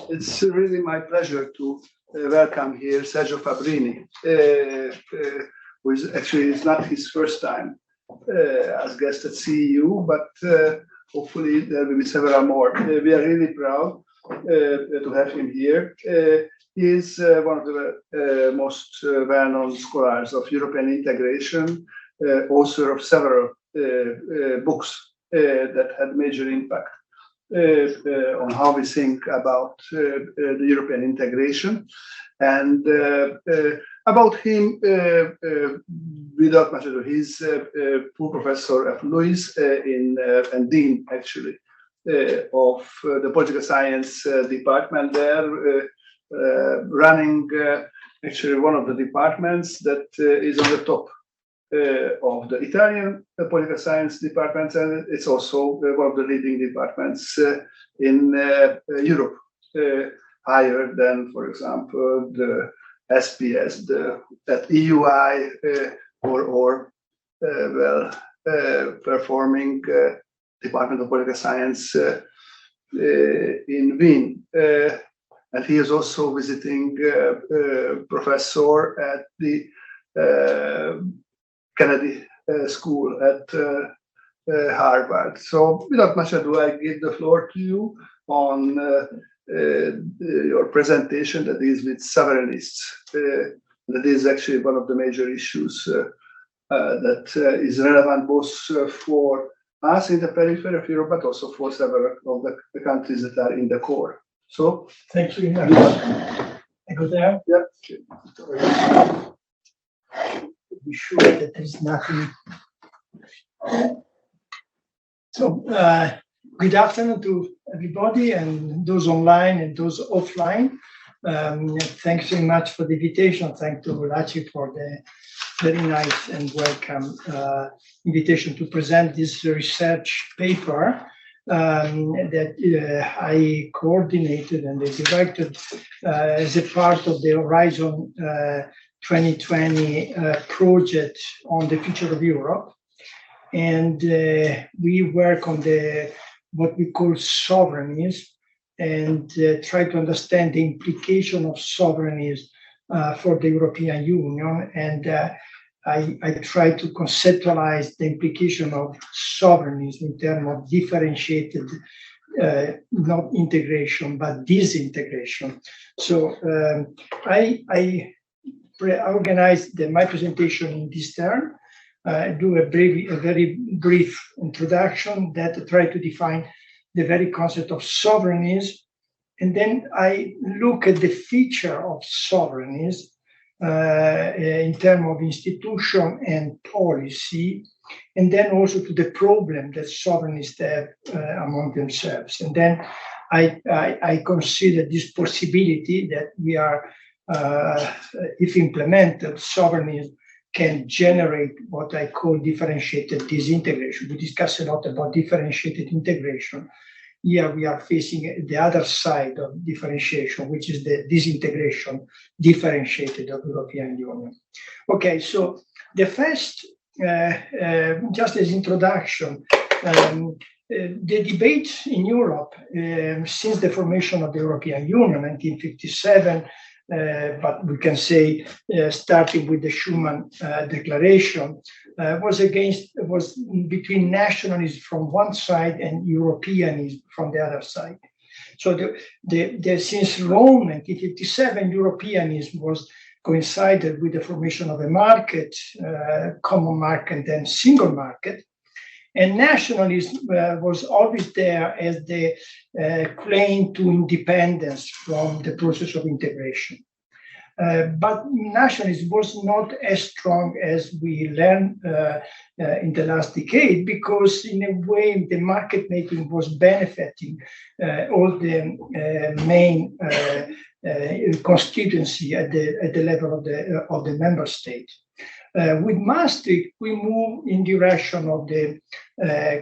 It's really my pleasure to welcome here Sergio Fabrini, who is actually it's not his first time as guest at CEU, but hopefully there will be several more. We are really proud to have him here. He is one of the most well-known scholars of European integration, author of several books that had major impact on how we think about the European integration. And about him, without much ado, he's full professor at Lewis and dean, actually, of the political science department there, running actually one of the departments that is on the top of the Italian political science departments, and it's also one of the leading departments in Europe, higher than, for example, the SPS, that EUI, or performing Department of Political Science in Wien. And he is also visiting professor at the Kennedy School at Harvard. So without much ado, I give the floor to you on your presentation that is with sovereignists. That is actually one of the major issues that is relevant both for us in the periphery of Europe, but also for several of the countries that are in the core. So thank you. I go there. Yeah. Be sure that there is nothing. So, good afternoon to everybody, and those online and those offline. Thanks very much for the invitation. Thanks to Laci for the very nice and welcome invitation to present this research paper that I coordinated and directed as a part of the Horizon 2020 project on the future of Europe. And we work on what we call sovereignism, and try to understand the implication of sovereignism for the European Union. And I try to conceptualize the implication of sovereignism in terms of differentiated, not integration, but disintegration. So I organized my presentation in this term. Do a very brief introduction that try to define the very concept of sovereignism, and then I look at the feature of sovereignism in terms of institution and policy, and then also to the problem that sovereignists have among themselves. And then I consider this possibility that we are, if implemented, sovereignism can generate what I call differentiated disintegration. We discuss a lot about differentiated integration. Here we are facing the other side of differentiation, which is the disintegration, differentiated of European Union. Okay, so the first, just as introduction, the debate in Europe since the formation of the European Union, 1957, but we can say starting with the Schuman Declaration, was between nationalism from one side and Europeanism from the other side. So since Rome, 1957, Europeanism was coincided with the formation of a market, common market, and then single market. And nationalism was always there as the claim to independence from the process of integration. But nationalism was not as strong as we learned in the last decade, because in a way the market making was benefiting all the main constituency at the level of the member state. With Maastricht, we move in direction of the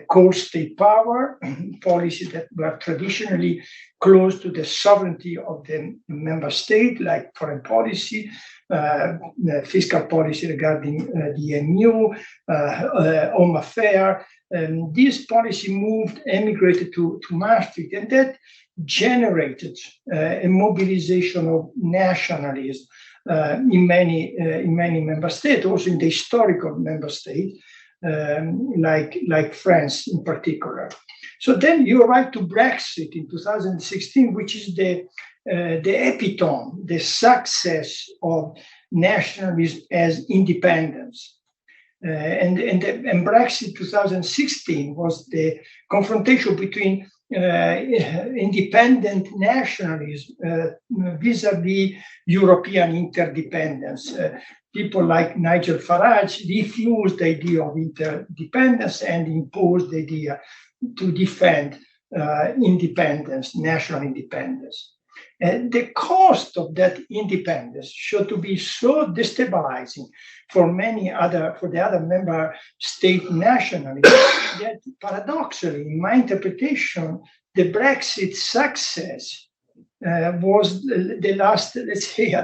core state power policies that were traditionally close to the sovereignty of the member state, like foreign policy, fiscal policy regarding the EMU, home affair. This policy emigrated to Maastricht, and that generated a mobilization of nationalism in many member states, also in the historical member states, like France in particular. So then you arrive to Brexit in 2016, which is the epitome, the success of nationalism as independence. And Brexit 2016 was the confrontation between independent nationalism vis-a-vis European interdependence. People like Nigel Farage refused the idea of interdependence and imposed the idea to defend independence, national independence. And the cost of that independence showed to be so destabilizing for the other member state nationalists that paradoxically, in my interpretation, the Brexit success was the last, let's say,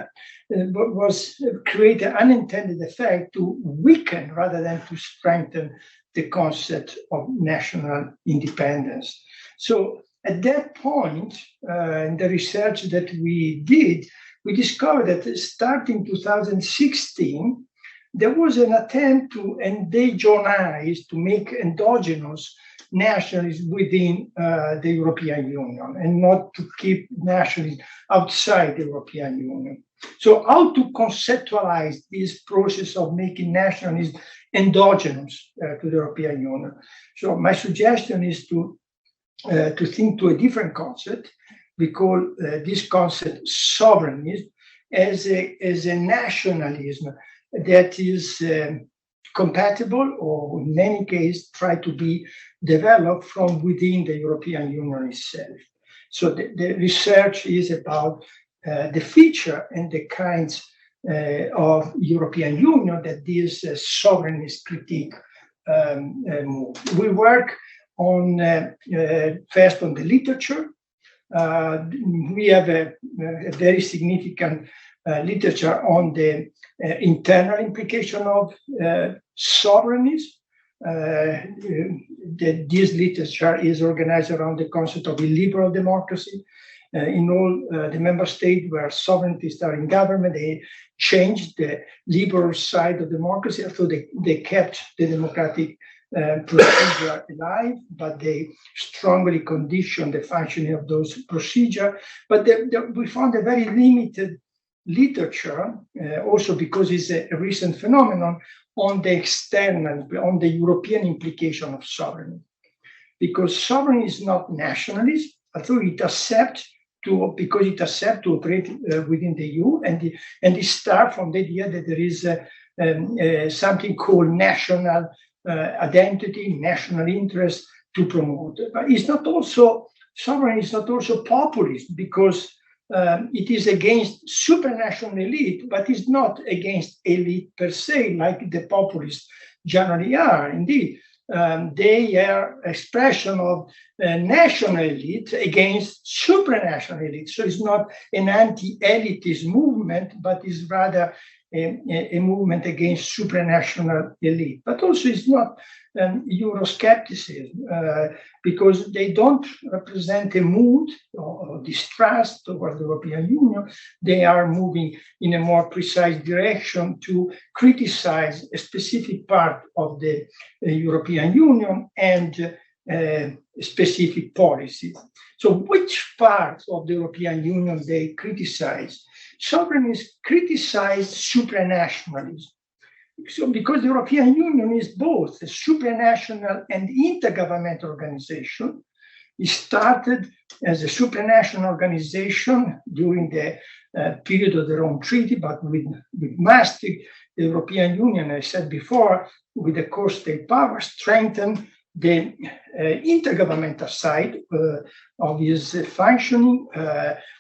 was create an unintended effect to weaken rather than to strengthen the concept of national independence. So at that point, in the research that we did, we discovered that starting 2016, there was an attempt to endogeneize, to make endogenous nationalism within the European Union and not to keep nationalism outside the European Union. So how to conceptualize this process of making nationalism endogenous to the European Union? So my suggestion is to think to a different concept. We call this concept sovereignist as a nationalism that is compatible, or in many cases try to be developed from within the European Union itself. So the research is about the feature and the kinds of European Union that this sovereignist critique move. We work on first on the literature. We have a very significant literature on the internal implication of sovereignty. This literature is organized around the concept of illiberal democracy. In all the member states where sovereigntists are in government, they changed the liberal side of democracy, so they kept the democratic procedure alive, but they strongly conditioned the functioning of those procedures. But we found a very limited literature, also because it's a recent phenomenon, on the external, on the European implication of sovereignty. Because sovereignty is not nationalist, although it accepts to operate within the EU, and it starts from the idea that there is something called national identity, national interest to promote. But it's not also, sovereignty is not also populist, because it is against supranational elite, but it's not against elite per se, like the populists generally are. Indeed, they are expression of national elite against supranational elite. So it's not an anti-elitist movement, but is rather a movement against supranational elite. But also it's not Euroscepticism, because they don't represent a mood or distrust towards the European Union. They are moving in a more precise direction to criticize a specific part of the European Union and specific policies. So which part of the European Union they criticize? Sovereignists criticize supranationalism. So because the European Union is both a supranational and intergovernmental organization. It started as a supranational organization during the period of the Rome Treaty, but with Maastricht, the European Union, as I said before, with the core state power, strengthened the intergovernmental side of its functioning,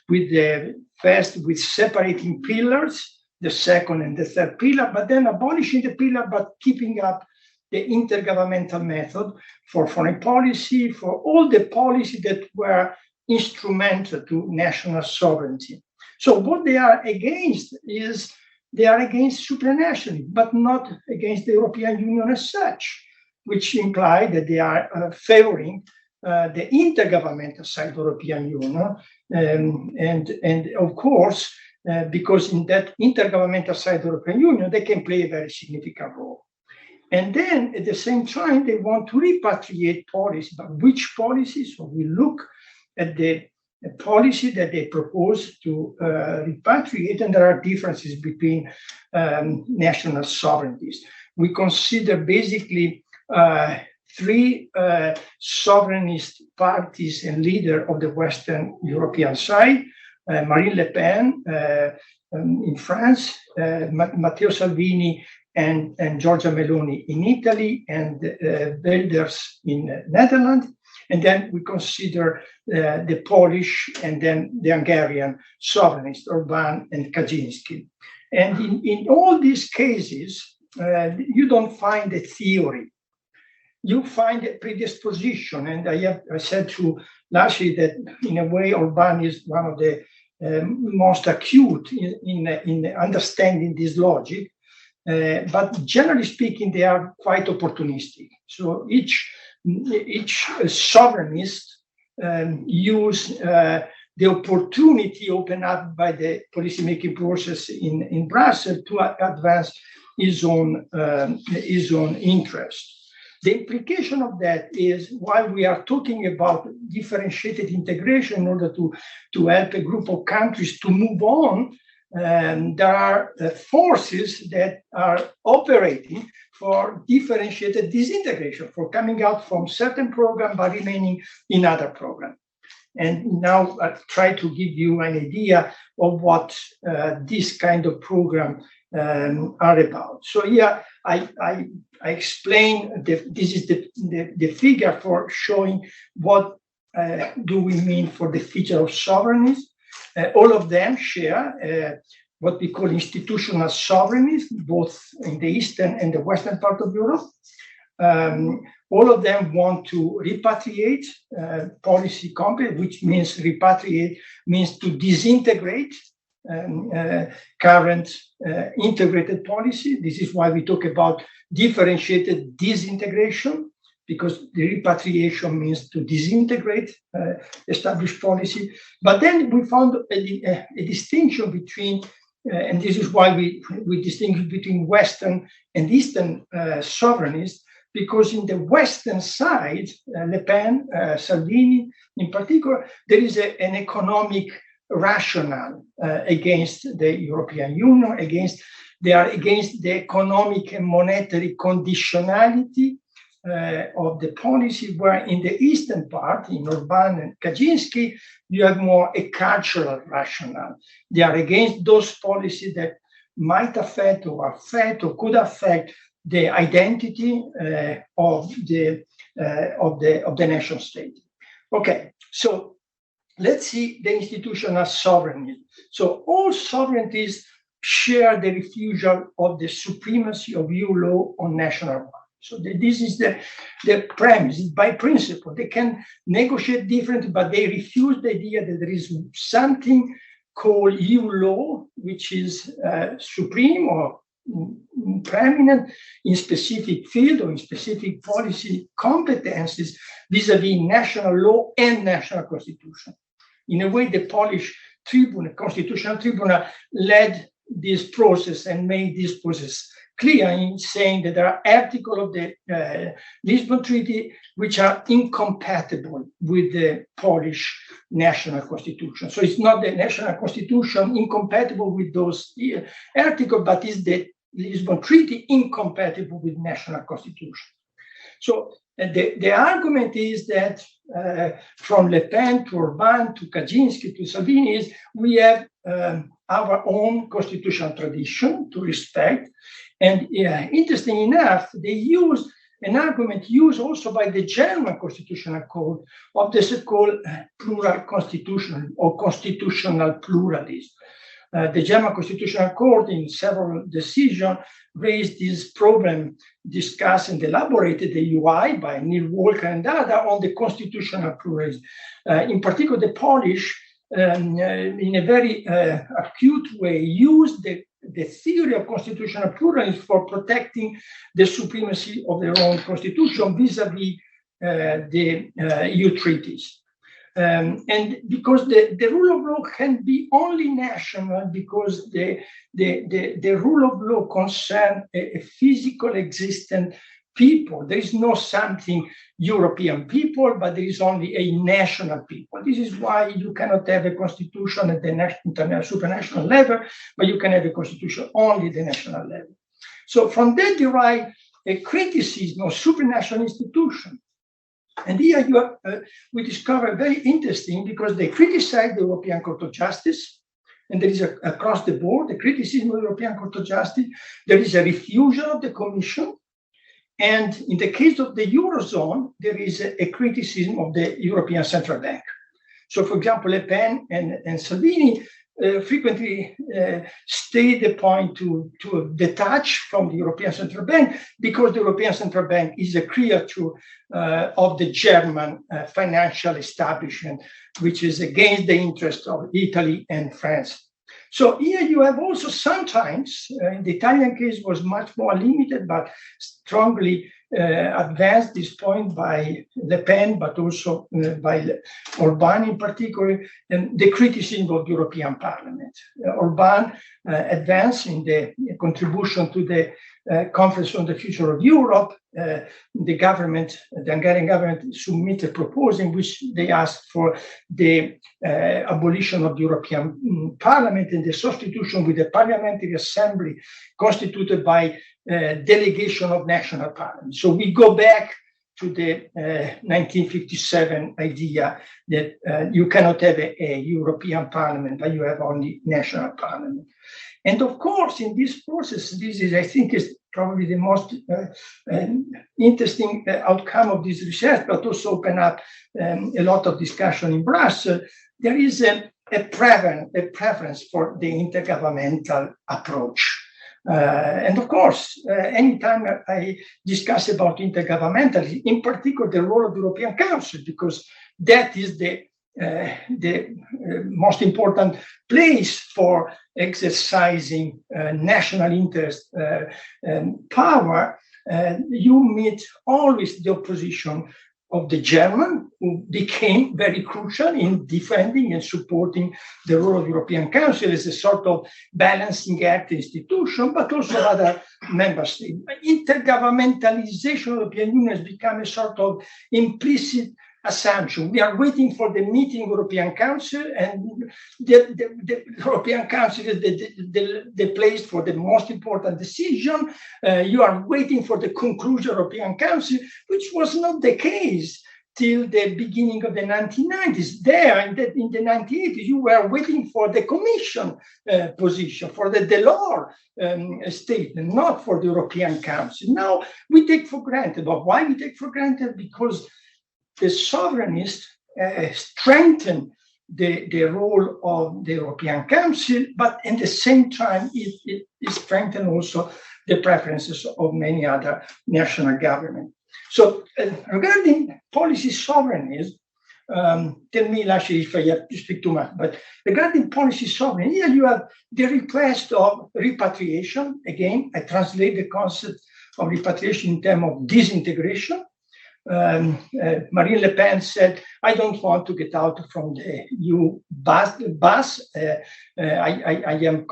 with separating pillars, the second and the third pillar, but then abolishing the pillar, but keeping up the intergovernmental method for foreign policy, for all the policy that were instrumental to national sovereignty. So what they are against is they are against supranationalism, but not against the European Union as such, which implies that they are favoring the intergovernmental side of the European Union, and of course, because in that intergovernmental side of the European Union, they can play a very significant role. And then at the same time, they want to repatriate policy. But which policy? So we look at the policy that they propose to repatriate, and there are differences between national sovereignties. We consider basically three sovereignist parties and leaders of the Western European side: Marine Le Pen in France, Matteo Salvini and Giorgia Meloni in Italy, and Wilders in Netherlands. And then we consider the Polish and then the Hungarian sovereignists, Orban and Kaczynski. And in all these cases, you don't find a theory. You find a predisposition. And I said to Lashley that in a way, Orban is one of the most acute in understanding this logic. But generally speaking, they are quite opportunistic. So each sovereignist use the opportunity opened up by the policymaking process in Brussels to advance his own interest. The implication of that is, while we are talking about differentiated integration in order to help a group of countries to move on, there are forces that are operating for differentiated disintegration, for coming out from certain program but remaining in other program. And now I try to give you an idea of what this kind of program are about. So here I explain this is the figure for showing what do we mean for the feature of sovereignty. All of them share what we call institutional sovereignty, both in the eastern and the western part of Europe. All of them want to repatriate policy competence, which means repatriate means to disintegrate current integrated policy. This is why we talk about differentiated disintegration, because the repatriation means to disintegrate established policy. But then we found a distinction between, and this is why we distinguish between Western and Eastern sovereignists, because in the Western side, Le Pen, Salvini in particular, there is an economic rationale against the European Union, they are against the economic and monetary conditionality of the policy, where in the eastern part, in Orban and Kaczynski, you have more a cultural rationale. They are against those policies that might affect or could affect the identity of the nation state. Okay, so let's see the institutional sovereignty. So all sovereignties share the refusal of the supremacy of EU law on national law. So this is the premise. By principle, they can negotiate differently, but they refuse the idea that there is something called EU law, which is supreme or preeminent in specific field or in specific policy competencies vis-a-vis national law and national constitution. In a way, the Polish Constitutional Tribunal led this process and made this process clear in saying that there are articles of the Lisbon Treaty which are incompatible with the Polish national constitution. So it's not the national constitution incompatible with those articles, but it's the Lisbon Treaty incompatible with national constitution. So the argument is that from Le Pen to Orban to Kaczynski to Salvini is we have our own constitutional tradition to respect. And interesting enough, they use an argument used also by the German Constitutional Code of the so-called plural constitution or constitutional pluralism. The German Constitutional Court, in several decisions, raised this problem, discussed and elaborated the UI by Neil Walker and others on the constitutional pluralism. In particular, the Polish, in a very acute way, used the theory of constitutional pluralism for protecting the supremacy of their own constitution vis-a-vis the EU treaties. And because the rule of law can be only national because the rule of law concerns a physical existent people. There is no something European people, but there is only a national people. This is why you cannot have a constitution at the international, supranational level, but you can have a constitution only at the national level. So from that derive a criticism of supranational institutions. And here we discover very interesting because they criticize the European Court of Justice, and there is across the board a criticism of the European Court of Justice. There is a refusal of the Commission, and in the case of the Eurozone, there is a criticism of the European Central Bank. So, for example, Le Pen and Salvini frequently state the point to detach from the European Central Bank because the European Central Bank is a creature of the German financial establishment, which is against the interest of Italy and France. So here you have also sometimes, the Italian case was much more limited, but strongly advanced this point by Le Pen, but also by Orban in particular, and the criticism of the European Parliament. Orban advanced in the contribution to the Conference on the Future of Europe. The Hungarian government submitted a proposal in which they asked for the abolition of the European Parliament and the substitution with a parliamentary assembly constituted by delegation of national parliaments. So we go back to the 1957 idea that you cannot have a European Parliament, but you have only national parliament. And of course, in this process, this is, I think, is probably the most interesting outcome of this research, but also open up a lot of discussion in Brussels. There is a preference for the intergovernmental approach. And of course, anytime I discuss about intergovernmental, in particular the role of the European Council, because that is the most important place for exercising national interest power, you meet always the opposition of the German, who became very crucial in defending and supporting the role of the European Council as a sort of balancing act institution, but also other member states. Intergovernmentalization of the European Union has become a sort of implicit assumption. We are waiting for the meeting of the European Council, and the European Council is the place for the most important decision. You are waiting for the conclusion of the European Council, which was not the case till the beginning of the 1990s. There, in the 1980s, you were waiting for the Commission position, for the Delors statement, not for the European Council. Now, we take for granted. But why we take for granted? Because the sovereignists strengthen the role of the European Council, but at the same time, it strengthens also the preferences of many other national governments. So regarding policy sovereignty, tell me, Lasci, if I have to speak too much, but regarding policy sovereignty, here you have the request of repatriation. Again, I translate the concept of repatriation in terms of disintegration. Marine Le Pen said, I don't want to get out from the EU bus. I am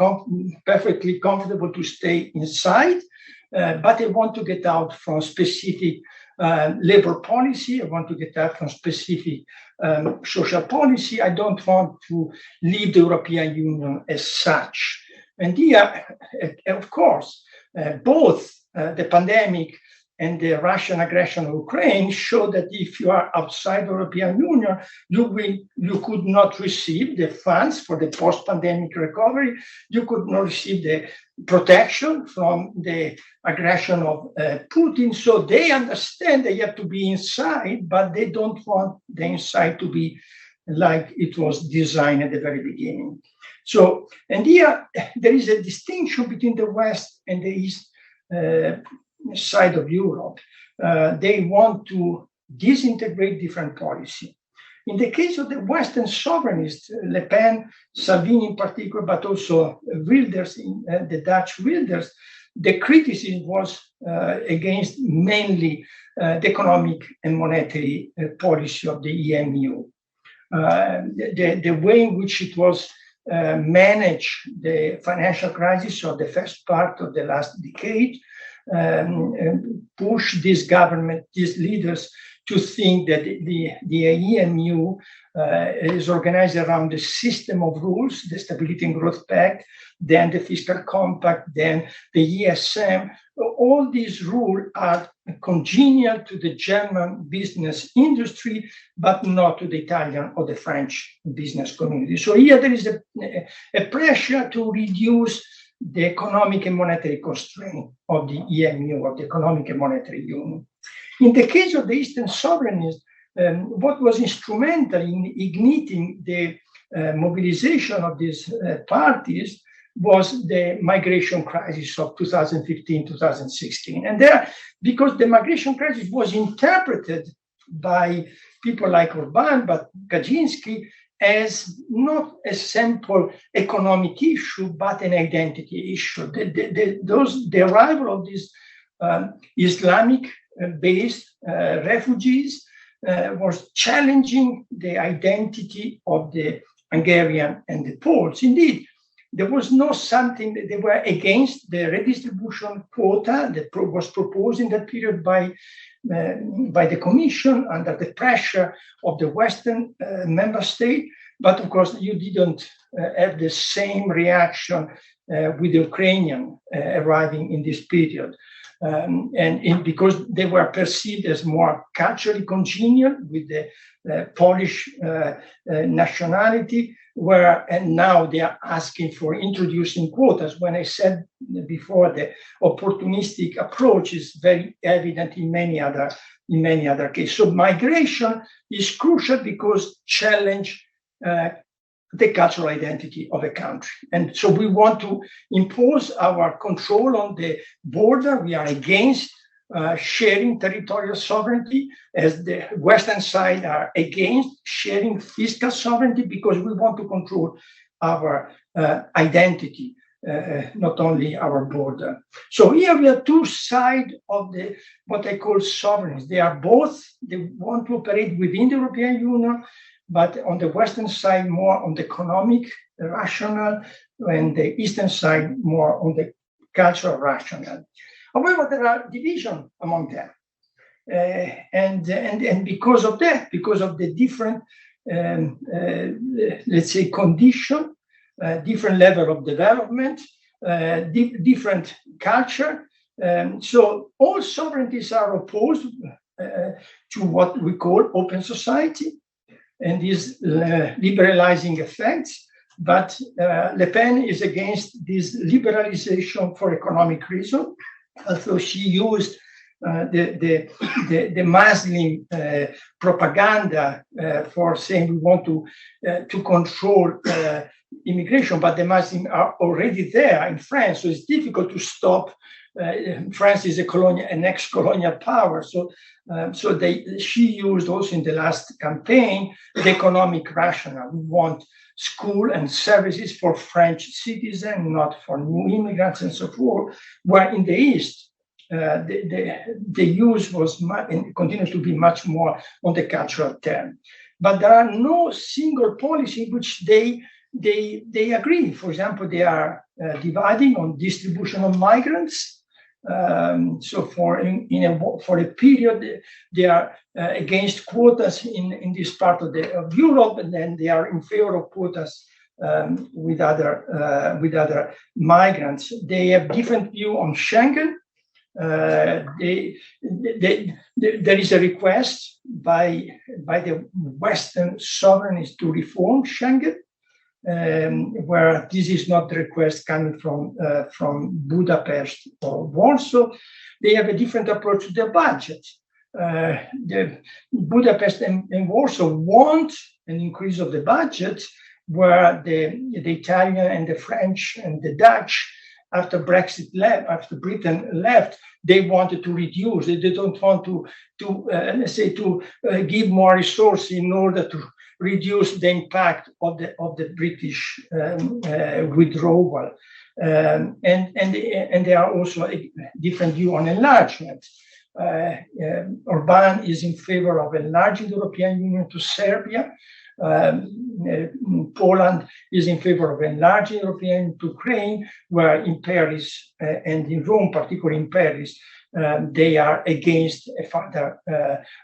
perfectly comfortable to stay inside, but I want to get out from specific labor policy. I want to get out from specific social policy. I don't want to leave the European Union as such. And here, of course, both the pandemic and the Russian aggression of Ukraine show that if you are outside the European Union, you could not receive the funds for the post-pandemic recovery. You could not receive the protection from the aggression of Putin. So they understand they have to be inside, but they don't want the inside to be like it was designed at the very beginning. So, and here there is a distinction between the West and the East side of Europe. They want to disintegrate different policy. In the case of the Western sovereignists, Le Pen, Salvini in particular, but also Wilders, the Dutch Wilders, the criticism was against mainly the economic and monetary policy of the EMU. The way in which it was managed the financial crisis of the first part of the last decade pushed this government, these leaders, to think that the EMU is organized around the system of rules, the Stability and Growth Pact, then the Fiscal Compact, then the ESM. All these rules are congenial to the German business industry, but not to the Italian or the French business community. So here there is a pressure to reduce the economic and monetary constraint of the EMU, of the Economic and Monetary Union. In the case of the Eastern sovereignists, what was instrumental in igniting the mobilization of these parties was the migration crisis of 2015-2016. And there, because the migration crisis was interpreted by people like Orban, but Kaczynski, as not a simple economic issue, but an identity issue. The arrival of these Islamic-based refugees was challenging the identity of the Hungarian and the Poles. Indeed, there was not something that they were against the redistribution quota that was proposed in that period by the Commission under the pressure of the Western member state. But of course, you didn't have the same reaction with the Ukrainian arriving in this period. Because they were perceived as more culturally congenial with the Polish nationality, and now they are asking for introducing quotas. When I said before, the opportunistic approach is very evident in many other cases. So migration is crucial because challenge the cultural identity of a country. And so we want to impose our control on the border. We are against sharing territorial sovereignty, as the Western side are against sharing fiscal sovereignty, because we want to control our identity, not only our border. So here we have two sides of what I call sovereigns. They are both, they want to operate within the European Union, but on the Western side, more on the economic rationale, and the Eastern side, more on the cultural rationale. However, there are divisions among them. And because of that, because of the different, let's say, condition, different level of development, different culture. So all sovereignties are opposed to what we call open society and these liberalizing effects. But Le Pen is against this liberalization for economic reasons. Although she used the Muslim propaganda for saying we want to control immigration, but the Muslims are already there in France, so it's difficult to stop. France is an ex-colonial power, so she used also in the last campaign the economic rationale. We want school and services for French citizens, not for new immigrants and so forth. Where in the East, the use was and continues to be much more on the cultural term. But there are no single policy in which they agree. For example, they are dividing on distribution of migrants. So for a period, they are against quotas in this part of Europe, and then they are in favor of quotas with other migrants. They have different view on Schengen. There is a request by the Western sovereignists to reform Schengen. Where this is not the request coming from Budapest or Warsaw. They have a different approach to their budget. The Budapest and Warsaw want an increase of the budget, where the Italian and the French and the Dutch, after Brexit left, after Britain left, they wanted to reduce. They don't want to give more resources in order to reduce the impact of the British withdrawal, and there are also a different view on enlargement. Orban is in favor of enlarging the European Union to Serbia. Poland is in favor of enlarging the European Union to Ukraine, where in Paris and in Rome, particularly in Paris, they are against a further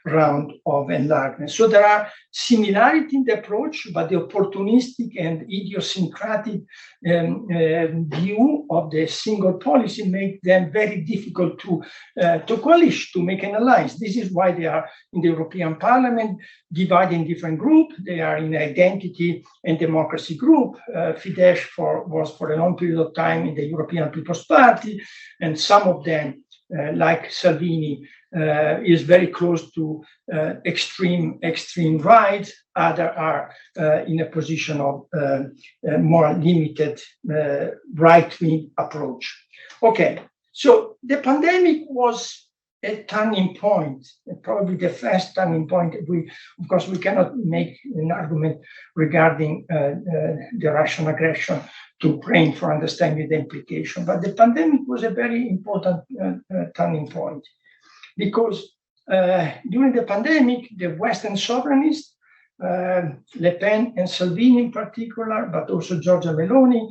round of enlargement. So there are similarities in the approach, but the opportunistic and idiosyncratic view of the single policy make them very difficult to coalition, to make an alliance. This is why they are in the European Parliament, divided in different groups. They are in identity and democracy group. Fidesz was for a long period of time in the European People's Party, and some of them, like Salvini, is very close to extreme right. Others are in a position of more limited right-wing approach. Okay, so the pandemic was a turning point, probably the first turning point. Of course, we cannot make an argument regarding the Russian aggression to Ukraine for understanding the implication, but the pandemic was a very important turning point, because during the pandemic, the Western sovereignists, Le Pen and Salvini in particular, but also Giorgia Meloni,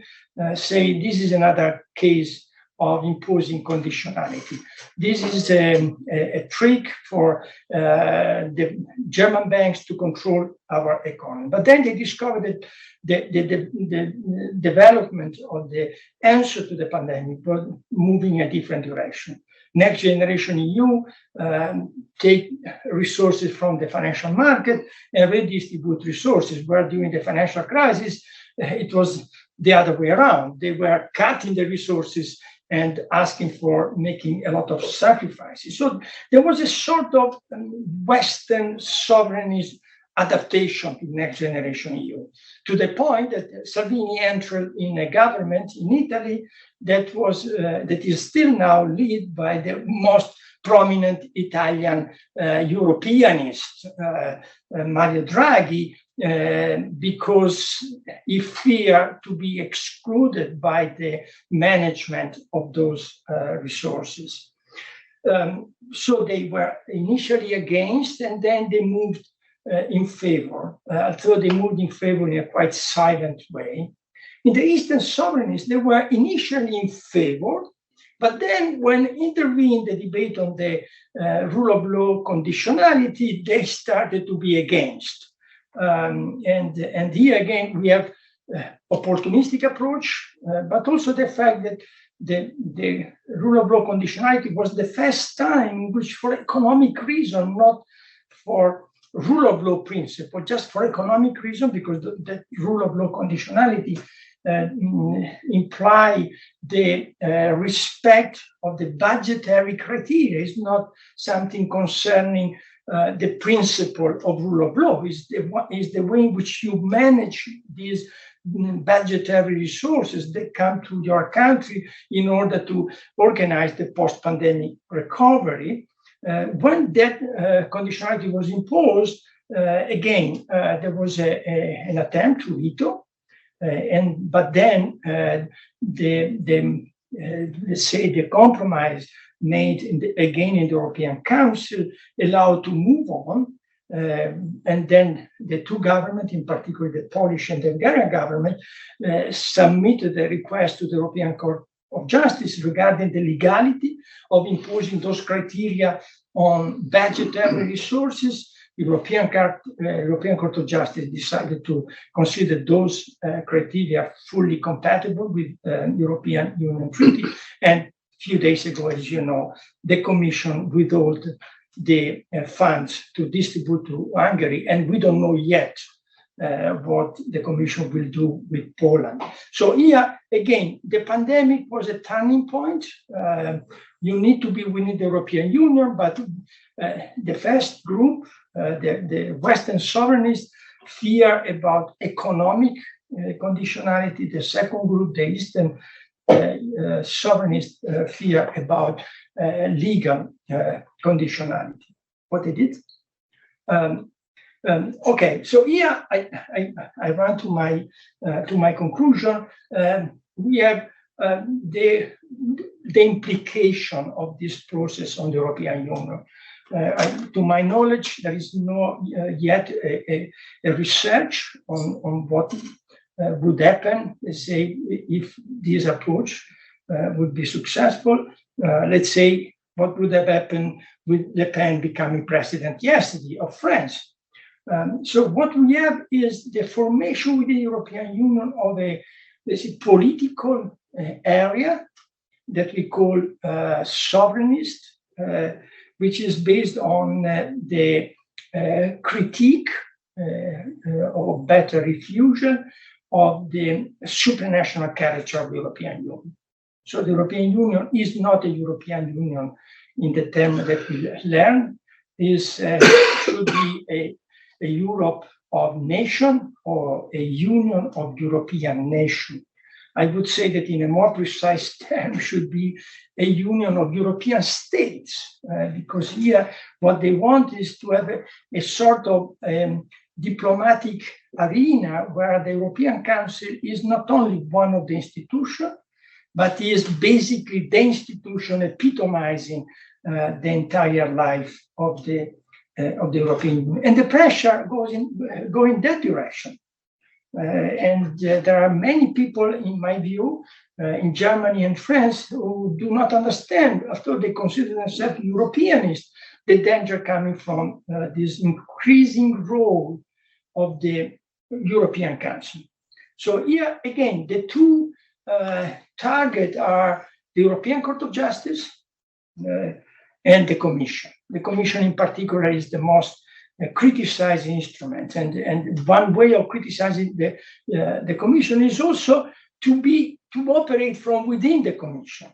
say this is another case of imposing conditionality. This is a trick for the German banks to control our economy. But then they discovered that the development of the answer to the pandemic was moving in a different direction. Next Generation EU take resources from the financial market and redistribute resources, where during the financial crisis, it was the other way around. They were cutting the resources and asking for making a lot of sacrifices. So there was a sort of Western sovereignist adaptation to Next Generation EU, to the point that Salvini entered in a government in Italy that is still now led by the most prominent Italian Europeanist, Mario Draghi, because he feared to be excluded by the management of those resources. So they were initially against, and then they moved in favor, although they moved in favor in a quite silent way. In the Eastern sovereignists, they were initially in favor, but then when intervened the debate on the rule of law conditionality, they started to be against. And here again, we have opportunistic approach, but also the fact that the rule of law conditionality was the first time in which, for economic reason, not for rule of law principle, just for economic reason, because the rule of law conditionality imply the respect of the budgetary criteria. It's not something concerning the principle of rule of law. Is the way in which you manage these budgetary resources that come to your country in order to organize the post-pandemic recovery. When that conditionality was imposed, again, there was an attempt to veto, but then let's say the compromise made again in the European Council allowed to move on, and then the two governments, in particular the Polish and the Hungarian government, submitted a request to the European Court of Justice regarding the legality of imposing those criteria on budgetary resources. The European Court of Justice decided to consider those criteria fully compatible with European Union Treaty. And a few days ago, as you know, the Commission withheld the funds to distribute to Hungary, and we don't know yet what the Commission will do with Poland. So here, again, the pandemic was a turning point. You need to be within the European Union, but the first group, the Western sovereignists, fear about economic conditionality. The second group, the Eastern sovereignists, fear about legal conditionality. What they did? Okay, so here I run to my conclusion. We have the implication of this process on the European Union. To my knowledge, there is no yet a research on what would happen, let's say, if this approach would be successful. Let's say, what would have happened with Le Pen becoming president yesterday of France. So what we have is the formation within the European Union of a, let's say, political area that we call sovereignist, which is based on the critique or better refusal of the supranational character of the European Union. So the European Union is not a European Union in the term that we learn. Is should be a Europe of nation or a union of European nation. I would say that in a more precise term should be a union of European states, because here what they want is to have a sort of diplomatic arena where the European Council is not only one of the institutions, but is basically the institution epitomizing the entire life of the European Union. And the pressure goes in that direction. There are many people, in my view, in Germany and France, who do not understand, after they consider themselves Europeanists, the danger coming from this increasing role of the European Council. So here, again, the two targets are the European Court of Justice and the Commission. The Commission in particular is the most criticized instrument. And one way of criticizing the Commission is also to operate from within the Commission.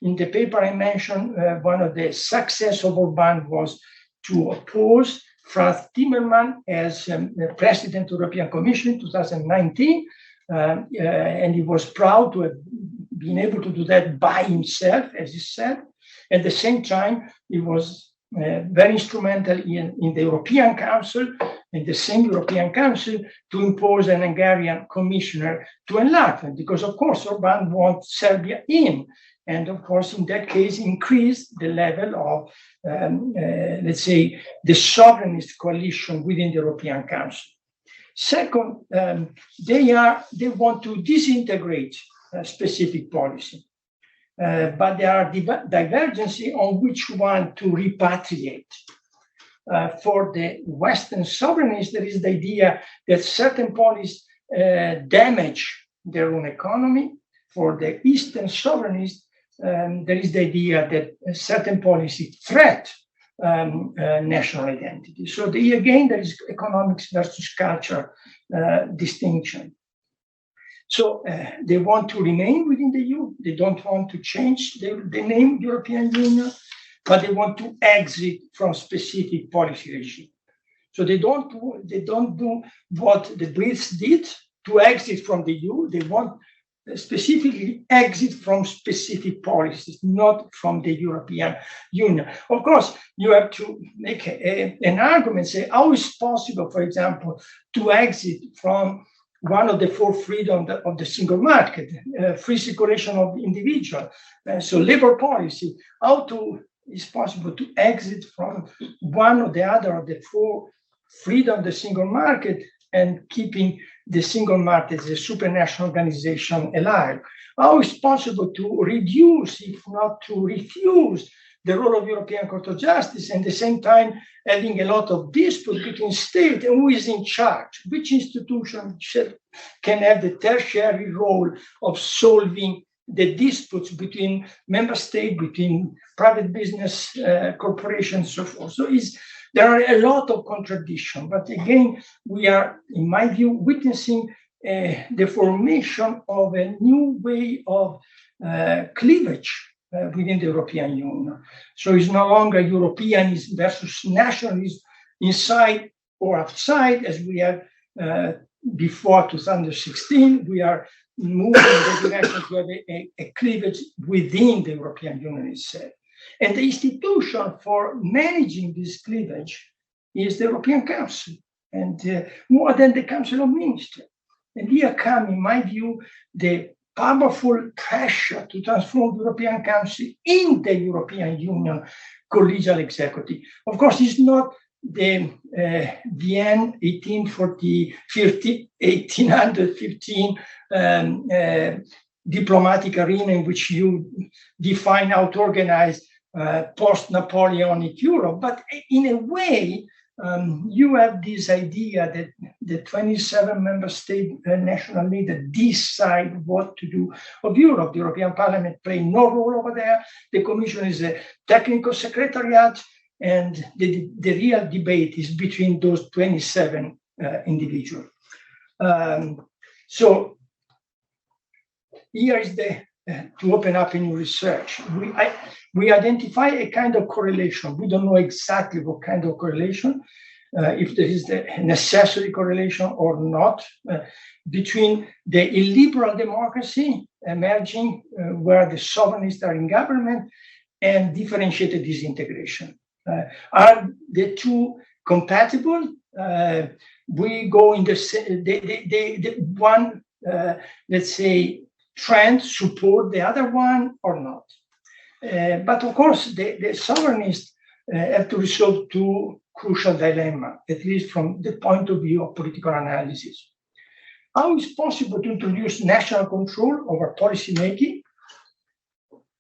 In the paper I mentioned, one of the success of Orban was to oppose Franz Timmermans as President of the European Commission in 2019. And he was proud to have been able to do that by himself, as he said. At the same time, he was very instrumental in the European Council, in the same European Council, to impose an Hungarian commissioner to enlargement, because of course Orban wants Serbia in, and of course in that case increase the level of, let's say, the sovereignist coalition within the European Council. Second, they want to disintegrate specific policy. But there are divergences on which one to repatriate. For the Western sovereignists, there is the idea that certain policies damage their own economy. For the Eastern sovereignists, there is the idea that certain policies threat national identity. So again, there is economics versus culture distinction. So they want to remain within the EU. They don't want to change the name European Union, but they want to exit from specific policy regime. So they don't do what the Brits did to exit from the EU. They want specifically exit from specific policies, not from the European Union. Of course, you have to make an argument, say, how is possible, for example, to exit from one of the four freedoms of the single market, free circulation of the individual, so labor policy, is possible to exit from one or the other of the four freedoms of the single market and keeping the single market as a supranational organization alive? How is possible to reduce, if not to refuse, the role of European Court of Justice, and at the same time having a lot of dispute between state and who is in charge? Which institution can have the tertiary role of solving the disputes between member states, between private business corporations, so forth? So there are a lot of contradictions, but again, we are, in my view, witnessing the formation of a new way of cleavage within the European Union. So it's no longer Europeanism versus nationalism inside or outside, as we have before 2016. We are moving in the direction to have a cleavage within the European Union itself. And the institution for managing this cleavage is the European Council, and more than the Council of Ministers. And here come, in my view, the powerful pressure to transform the European Council in the European Union collegial executive. Of course, it's not the Vienna 1815 diplomatic arena in which you define how to organize post-Napoleonic Europe, but in a way, you have this idea that the 27 member state national leaders decide what to do of Europe. The European Parliament plays no role over there. The Commission is a technical secretariat, and the real debate is between those 27 individuals. So here is to open up a new research. We identify a kind of correlation. We don't know exactly what kind of correlation, if there is a necessary correlation or not, between the illiberal democracy emerging where the sovereignists are in government and differentiated disintegration. Are the two compatible? We go in the one, let's say, trend support the other one or not. But of course, the sovereignists have to resolve two crucial dilemmas, at least from the point of view of political analysis. How is possible to introduce national control over policy making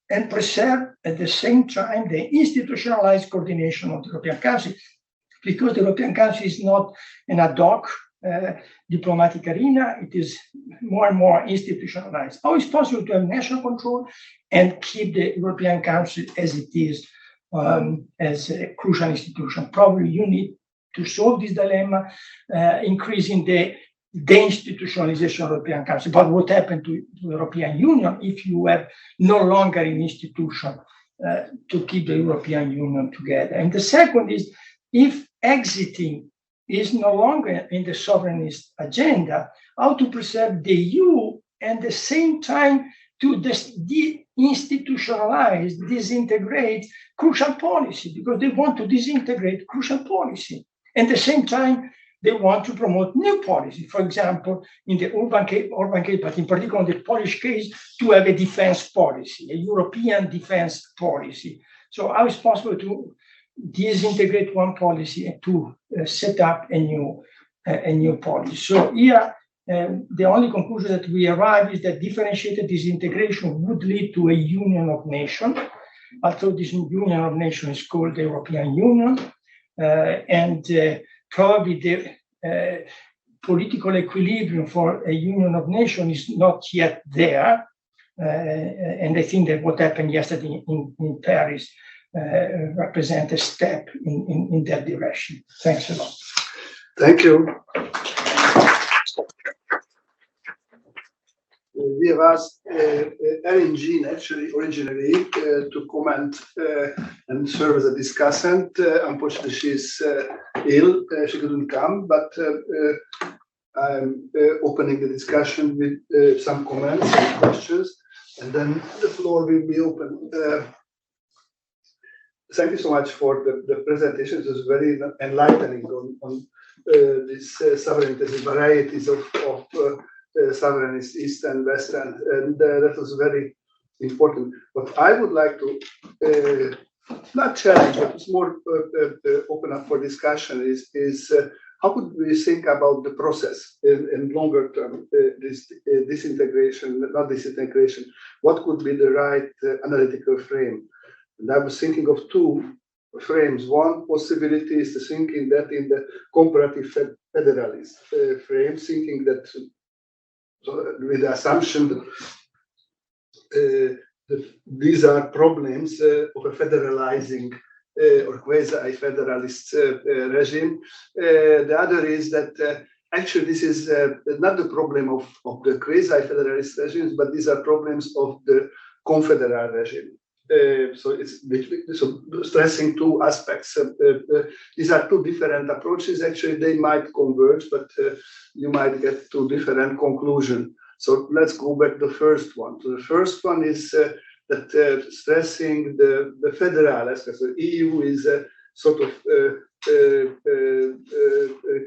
and preserve at the same time the institutionalized coordination of the European Council? Because the European Council is not an ad hoc diplomatic arena, it is more and more institutionalized. How is possible to have national control and keep the European Council as it is, as a crucial institution? Probably you need to solve this dilemma, increasing the deinstitutionalization of the European Council. But what happened to the European Union if you have no longer an institution to keep the European Union together? And the second is, if exiting is no longer in the sovereignist agenda, how to preserve the EU and at the same time to deinstitutionalize, disintegrate crucial policy, because they want to disintegrate crucial policy. And at the same time, they want to promote new policy. For example, in the urban case, but in particular in the Polish case, to have a defense policy, a European defense policy. So how is possible to disintegrate one policy and to set up a new policy? So here, the only conclusion that we arrive is that differentiated disintegration would lead to a union of nations, although this union of nations is called the European Union, and probably the political equilibrium for a union of nations is not yet there. And I think that what happened yesterday in Paris represent a step in that direction. Thanks a lot. Thank you. We have asked Erin Jean actually originally to comment and serve as a discussant. Unfortunately, she's ill. She couldn't come, but I'm opening the discussion with some comments and questions, and then the floor will be open. Thank you so much for the presentation. It was very enlightening on this sovereignty, the varieties of sovereignist, East and West, and that was very important. What I would like to not challenge, but it's more open up for discussion is how could we think about the process in longer term, this disintegration, not disintegration, what could be the right analytical frame? And I was thinking of two frames. One possibility is the thinking that in the comparative federalist frame, thinking that with the assumption that these are problems of a federalizing or quasi-federalist regime. The other is that actually this is not the problem of the quasi-federalist regimes, but these are problems of the confederal regime. So it's so stressing two aspects. These are two different approaches. Actually, they might converge, but you might get to different conclusions. So let's go back to the first one. So the first one is that stressing the federal aspect. So EU is a sort of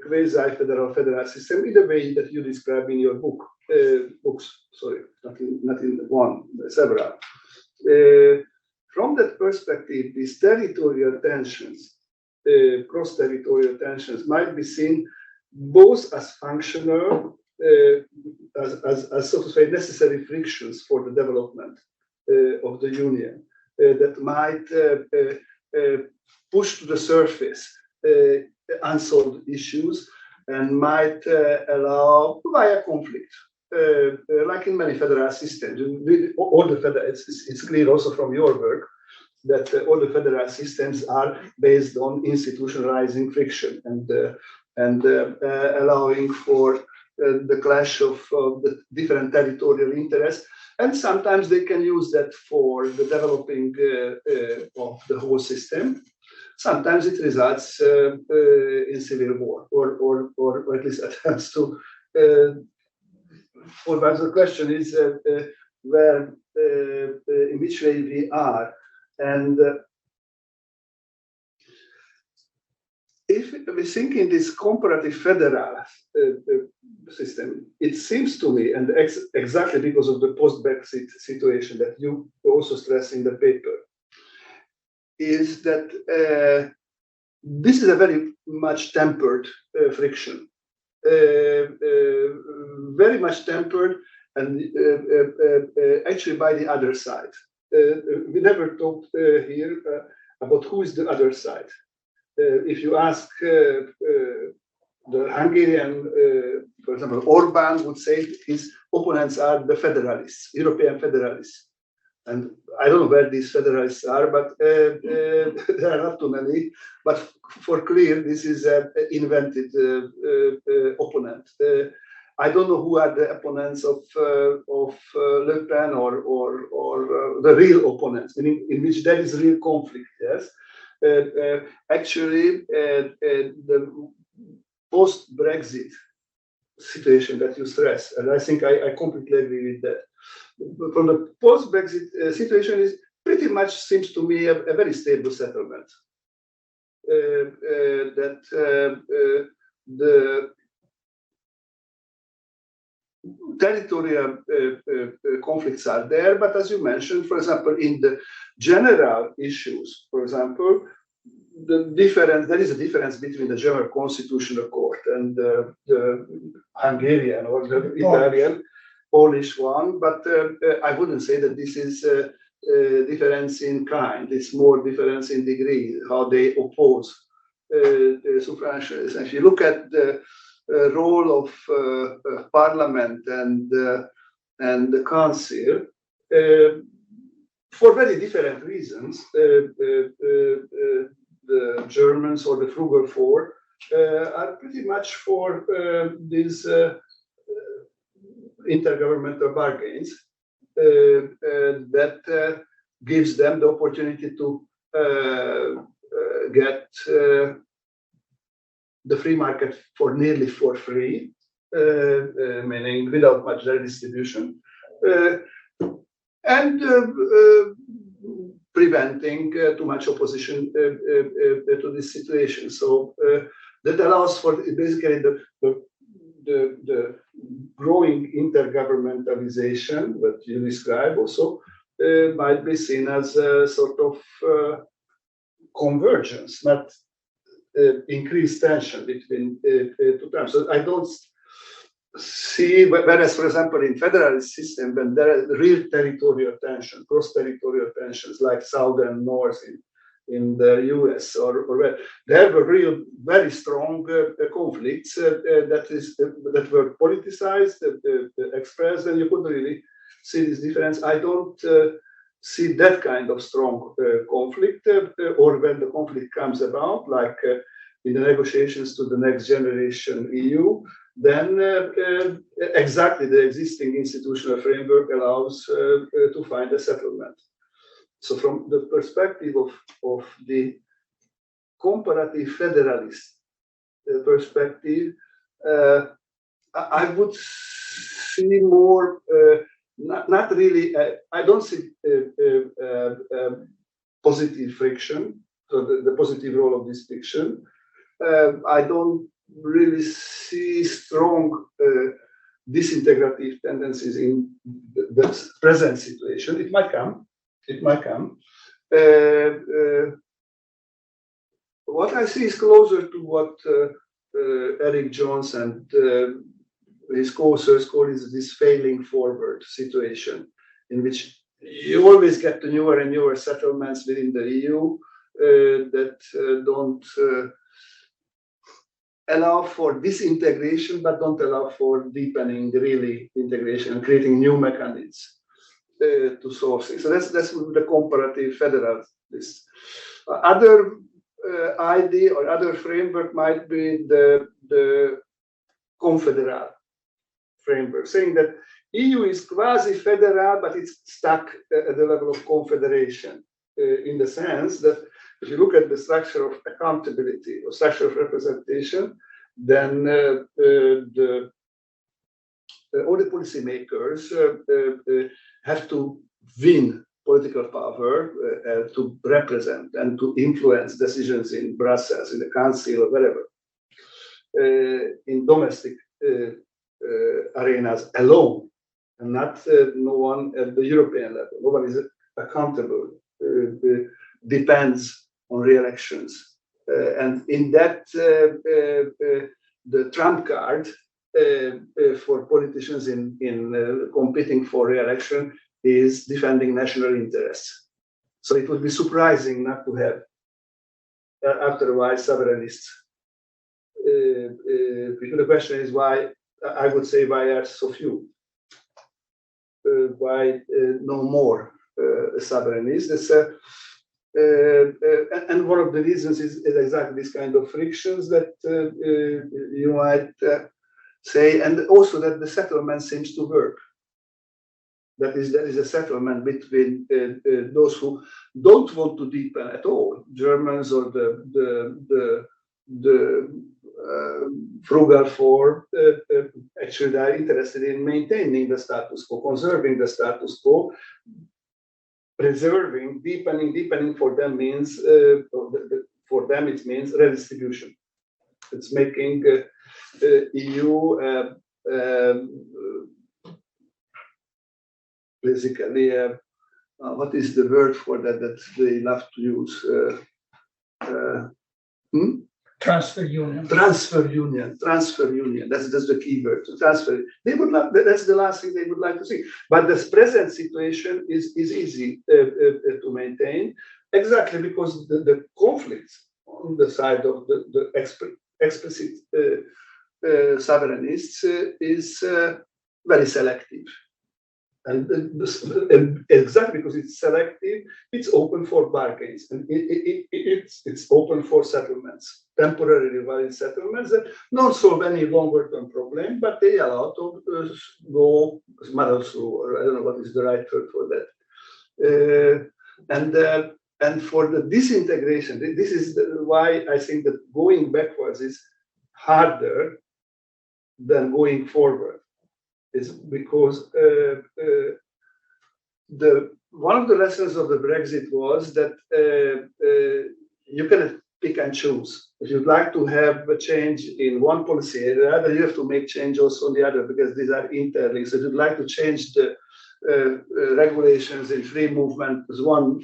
quasi-federal federal system in the way that you describe in your books. Sorry, not in one, several. From that perspective, these territorial tensions, cross-territorial tensions, might be seen both as functional, as so to say, necessary frictions for the development of the Union that might push to the surface unsolved issues and might allow via conflict, like in many federal systems. All the it's clear also from your work that all the federal systems are based on institutionalizing friction and allowing for the clash of the different territorial interests. And sometimes they can use that for the developing of the whole system. Sometimes it results in civil war, or at least attempts to. The question is where, in which way we are, and if we think in this comparative federal system, it seems to me, and exactly because of the post-Brexit situation that you also stress in the paper, is that this is a very much tempered friction, very much tempered, and actually by the other side. We never talked here about who is the other side. If you ask the Hungarian, for example, Orban would say his opponents are the federalists, European federalists. And I don't know where these federalists are, but there are not too many. But for clear, this is an invented opponent. I don't know who are the opponents of Le Pen or the real opponents, meaning in which there is real conflict. Yes. Actually, the post-Brexit situation that you stress, and I think I completely agree with that. From the post-Brexit situation, is pretty much seems to me a very stable settlement. That the territorial conflicts are there, but as you mentioned, for example, in the general issues, for example, there is a difference between the German Constitutional Court and the Hungarian or the Italian, Polish one, but I wouldn't say that this is a difference in kind. It's more difference in degree, how they oppose supranationalism. If you look at the role of Parliament and the Council, for very different reasons, the Germans or the Frugal Four are pretty much for these intergovernmental bargains that gives them the opportunity to get the free market for nearly for free, meaning without much redistribution, and preventing too much opposition to this situation. So that allows for basically the growing intergovernmentalization that you describe also might be seen as a sort of convergence, not increased tension between two terms. So I don't see, whereas, for example, in federalist system, when there are real territorial tension, cross-territorial tensions like South and North in the US or where there were real very strong conflicts that were politicized, expressed, and you couldn't really see this difference. I don't see that kind of strong conflict, or when the conflict comes about, like in the negotiations to the next generation EU, then exactly the existing institutional framework allows to find a settlement. So from the perspective of the comparative federalist perspective, I would see more, not really, I don't see positive friction, so the positive role of this friction. I don't really see strong disintegrative tendencies in the present situation. It might come. It might come. What I see is closer to what Eric Jones and his co-authors call this failing forward situation, in which you always get the newer and newer settlements within the EU that don't allow for disintegration, but don't allow for deepening really integration and creating new mechanisms to solve things. So that's the comparative federalist. Other idea or other framework might be the confederal framework, saying that EU is quasi-federal, but it's stuck at the level of confederation, in the sense that if you look at the structure of accountability or structure of representation, then all the policymakers have to win political power to represent and to influence decisions in Brussels, in the Council, or wherever. In domestic arenas alone, and not no one at the European level. No one is accountable. Depends on re-elections, and in that the trump card for politicians in competing for re-election is defending national interests. So it would be surprising not to have, after a while, sovereignists. Because the question is why, I would say, why are so few? Why no more sovereignists? And one of the reasons is exactly this kind of frictions that you might say, and also that the settlement seems to work. That is a settlement between those who don't want to deepen at all, Germans or the frugal four. Actually, they are interested in maintaining the status quo, conserving the status quo, preserving, deepening for them means for them it means redistribution. It's making EU basically what is the word for that they love to use? Transfer union. Transfer union. That's the key word. So transfer. They would not. That's the last thing they would like to see. But the present situation is easy to maintain, exactly because the conflicts on the side of the explicit sovereignists is very selective. And exactly because it's selective, it's open for bargains, and it's open for settlements, temporarily valid settlements that don't solve any longer-term problem, but they allow to go muddle through, or I don't know what is the right word for that. And for the disintegration, this is why I think that going backwards is harder than going forward. Is because one of the lessons of the Brexit was that you cannot pick and choose. If you'd like to have a change in one policy area, then you have to make change also on the other, because these are interlinked. So if you'd like to change the regulations in free movement,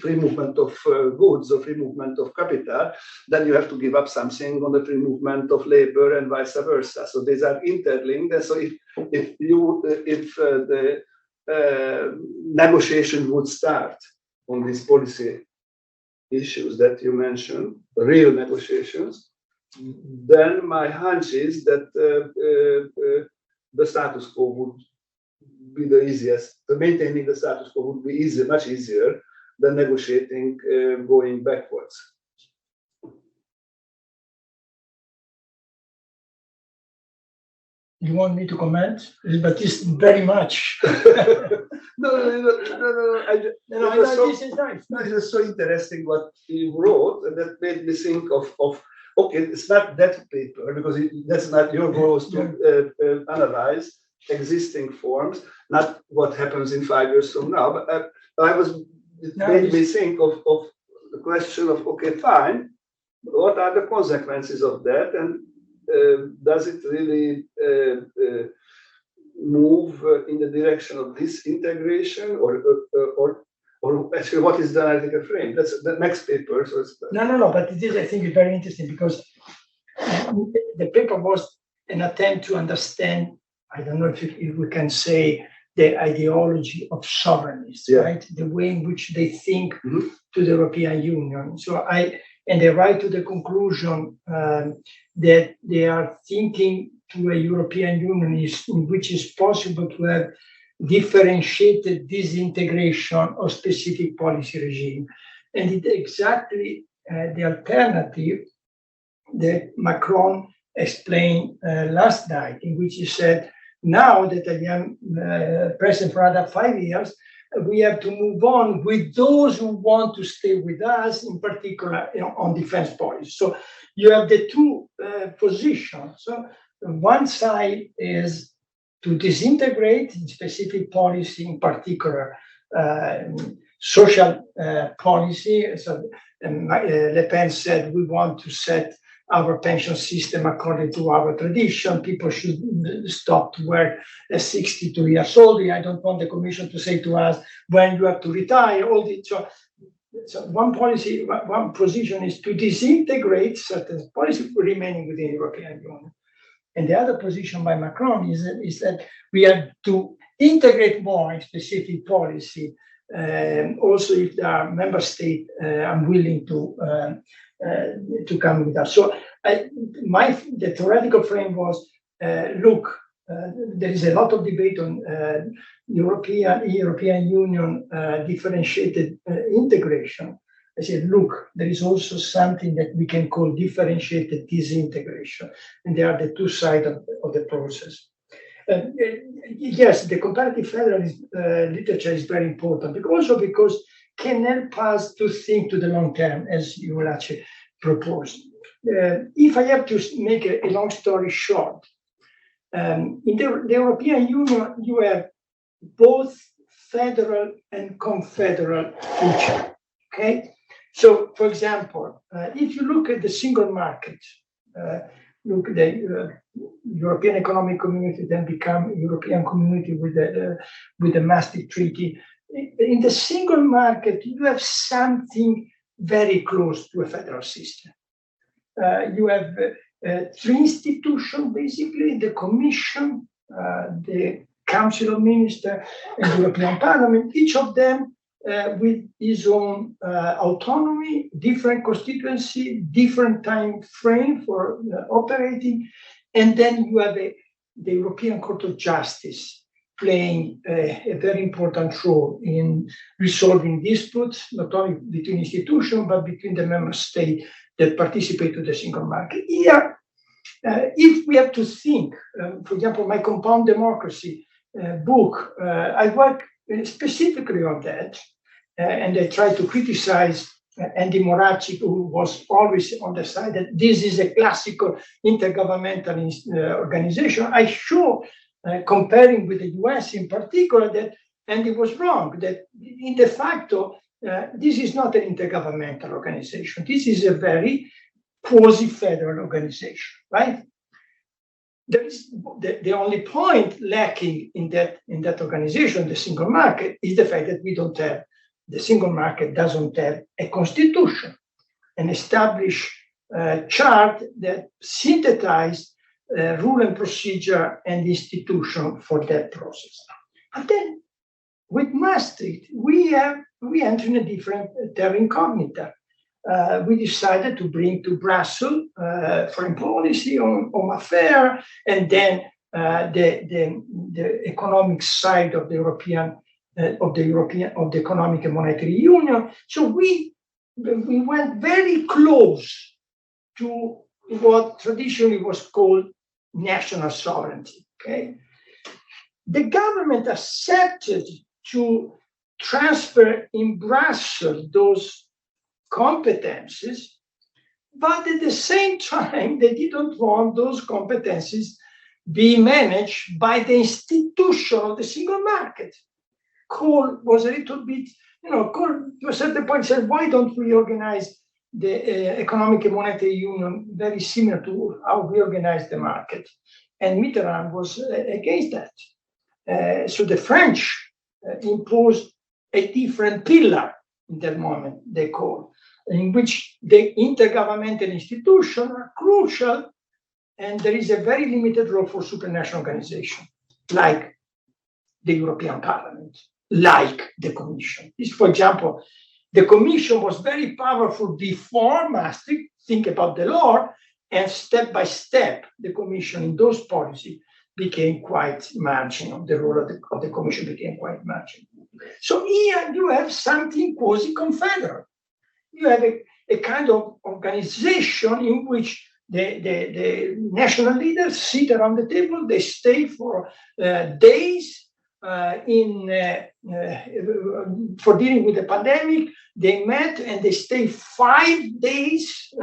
free movement of goods or free movement of capital, then you have to give up something on the free movement of labor and vice versa. So these are interlinked. And so if the negotiation would start on these policy issues that you mentioned, real negotiations, then my hunch is that the status quo would be the easiest. Maintaining the status quo would be easier, much easier than negotiating going backwards. You want me to comment? But it's very much. No. This is nice. No, it was so interesting what you wrote, and that made me think of okay, it's not that paper, because that's not your goal to analyze existing forms, not what happens in 5 years from now. But it made me think of the question of, okay, fine, what are the consequences of that, and does it really move in the direction of disintegration, or actually what is the analytical frame? That's the next paper. So no, but this I think is very interesting because the paper was an attempt to understand, I don't know if we can say, the ideology of sovereignists, right? The way in which they think to the European Union. And they write to the conclusion that they are thinking to a European Union in which is possible to have differentiated disintegration of specific policy regime. And it's exactly the alternative that Macron explained last night, in which he said, now that I am president for another 5 years, we have to move on with those who want to stay with us, in particular on defense policy. So you have the two positions. So one side is to disintegrate specific policy, in particular social policy. So Le Pen said, we want to set our pension system according to our tradition. People should stop to work at 62 years old. I don't want the Commission to say to us when you have to retire. All the, so one policy, one position is to disintegrate certain policy remaining within the European Union. And the other position by Macron is that we have to integrate more in specific policy. Also, if there are member states unwilling to come with us. So the theoretical frame was, look, there is a lot of debate on European Union differentiated integration. I said, look, there is also something that we can call differentiated disintegration. And they are the two sides of the process. Yes, the comparative federalist literature is very important, because can help us to think to the long term, as you will actually propose. If I have to make a long story short, in the European Union, you have both federal and confederal feature. Okay, so for example, if you look at the single market, look at the European Economic Community, then become European Community with the Maastricht Treaty. In the single market, you have something very close to a federal system. You have three institutions, basically: the Commission, the Council of Ministers, and the European Parliament. Each of them with its own autonomy, different constituency, different time frame for operating, and then you have the European Court of Justice playing a very important role in resolving disputes, not only between institutions, but between the member states that participate to the single market. Here, if we have to think, for example, my Compound Democracy book, I work specifically on that, and I try to criticize Andy Moraci, who was always on the side that this is a classical intergovernmental organization. I show, comparing with the US in particular, that Andy was wrong, that in de facto, this is not an intergovernmental organization. This is a very quasi-federal organization, right? There is the only point lacking in that organization, the single market, is the fact that the single market doesn't have a constitution, an established chart that synthesizes rule and procedure and institution for that process. But then with Maastricht, we enter in a different terra incognita. We decided to bring to Brussels foreign policy, home affairs, and then the economic side of the economic and monetary union. So we went very close to what traditionally was called national sovereignty. Okay, the government accepted to transfer in Brussels those competencies, but at the same time, they didn't want those competencies be managed by the institution of the single market. Kohl was a little bit, Kohl to a certain point said, why don't we organize the economic and monetary union very similar to how we organize the market. And Mitterrand was against that. So the French imposed a different pillar in that moment, they call, in which the intergovernmental institutions are crucial, and there is a very limited role for supranational organization, like the European Parliament, like the Commission. This, for example, the Commission was very powerful before Maastricht, think about the law, and step by step, the Commission in those policies became quite marginal. The role of the Commission became quite marginal. So here you have something quasi-confederal. You have a kind of organization in which the national leaders sit around the table, they stay for days for dealing with the pandemic. They met and they stay 5 days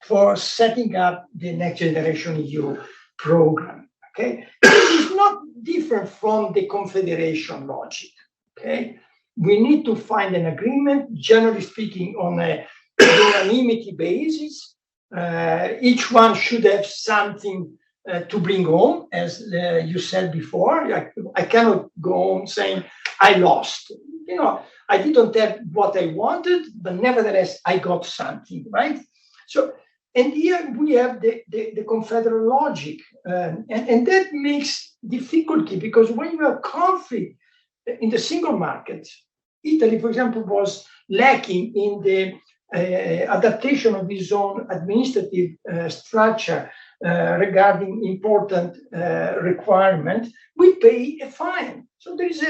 for setting up the Next Generation EU program. Okay, this is not different from the confederation logic. Okay, we need to find an agreement, generally speaking, on a unanimity basis. Each one should have something to bring home, as you said before. I cannot go on saying I lost. I didn't have what I wanted, but nevertheless I got something, right? So, and here we have the confederal logic, and that makes difficulty, because when you have conflict in the single market, Italy, for example, was lacking in the adaptation of its own administrative structure regarding important requirements. We pay a fine. So there is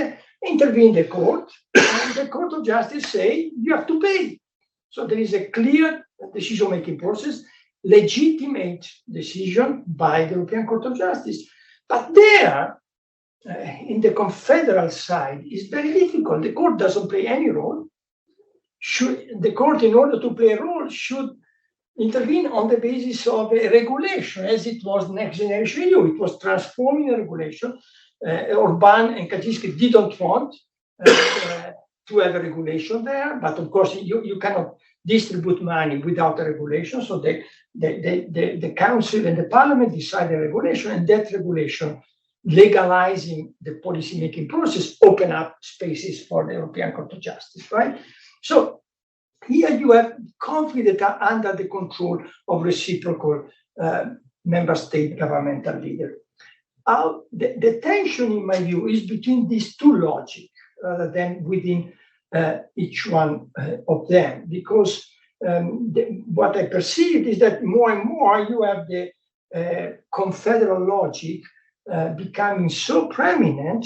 intervene the court, and the Court of Justice say you have to pay. So there is a clear decision-making process, legitimate decision by the European Court of Justice. But there, in the confederal side, is very difficult. The court doesn't play any role. The court, in order to play a role, should intervene on the basis of a regulation, as it was Next Generation EU. It was transforming a regulation. Orban and Kaczynski didn't want to have a regulation there, but of course you cannot distribute money without a regulation. So the council and the parliament decide a regulation, and that regulation, legalizing the policy-making process, open up spaces for the European Court of Justice, right? So here you have conflicts that are under the control of reciprocal member state governmental leaders. The tension, in my view, is between these two logics rather than within each one of them, because what I perceive is that more and more you have the confederal logic becoming so prominent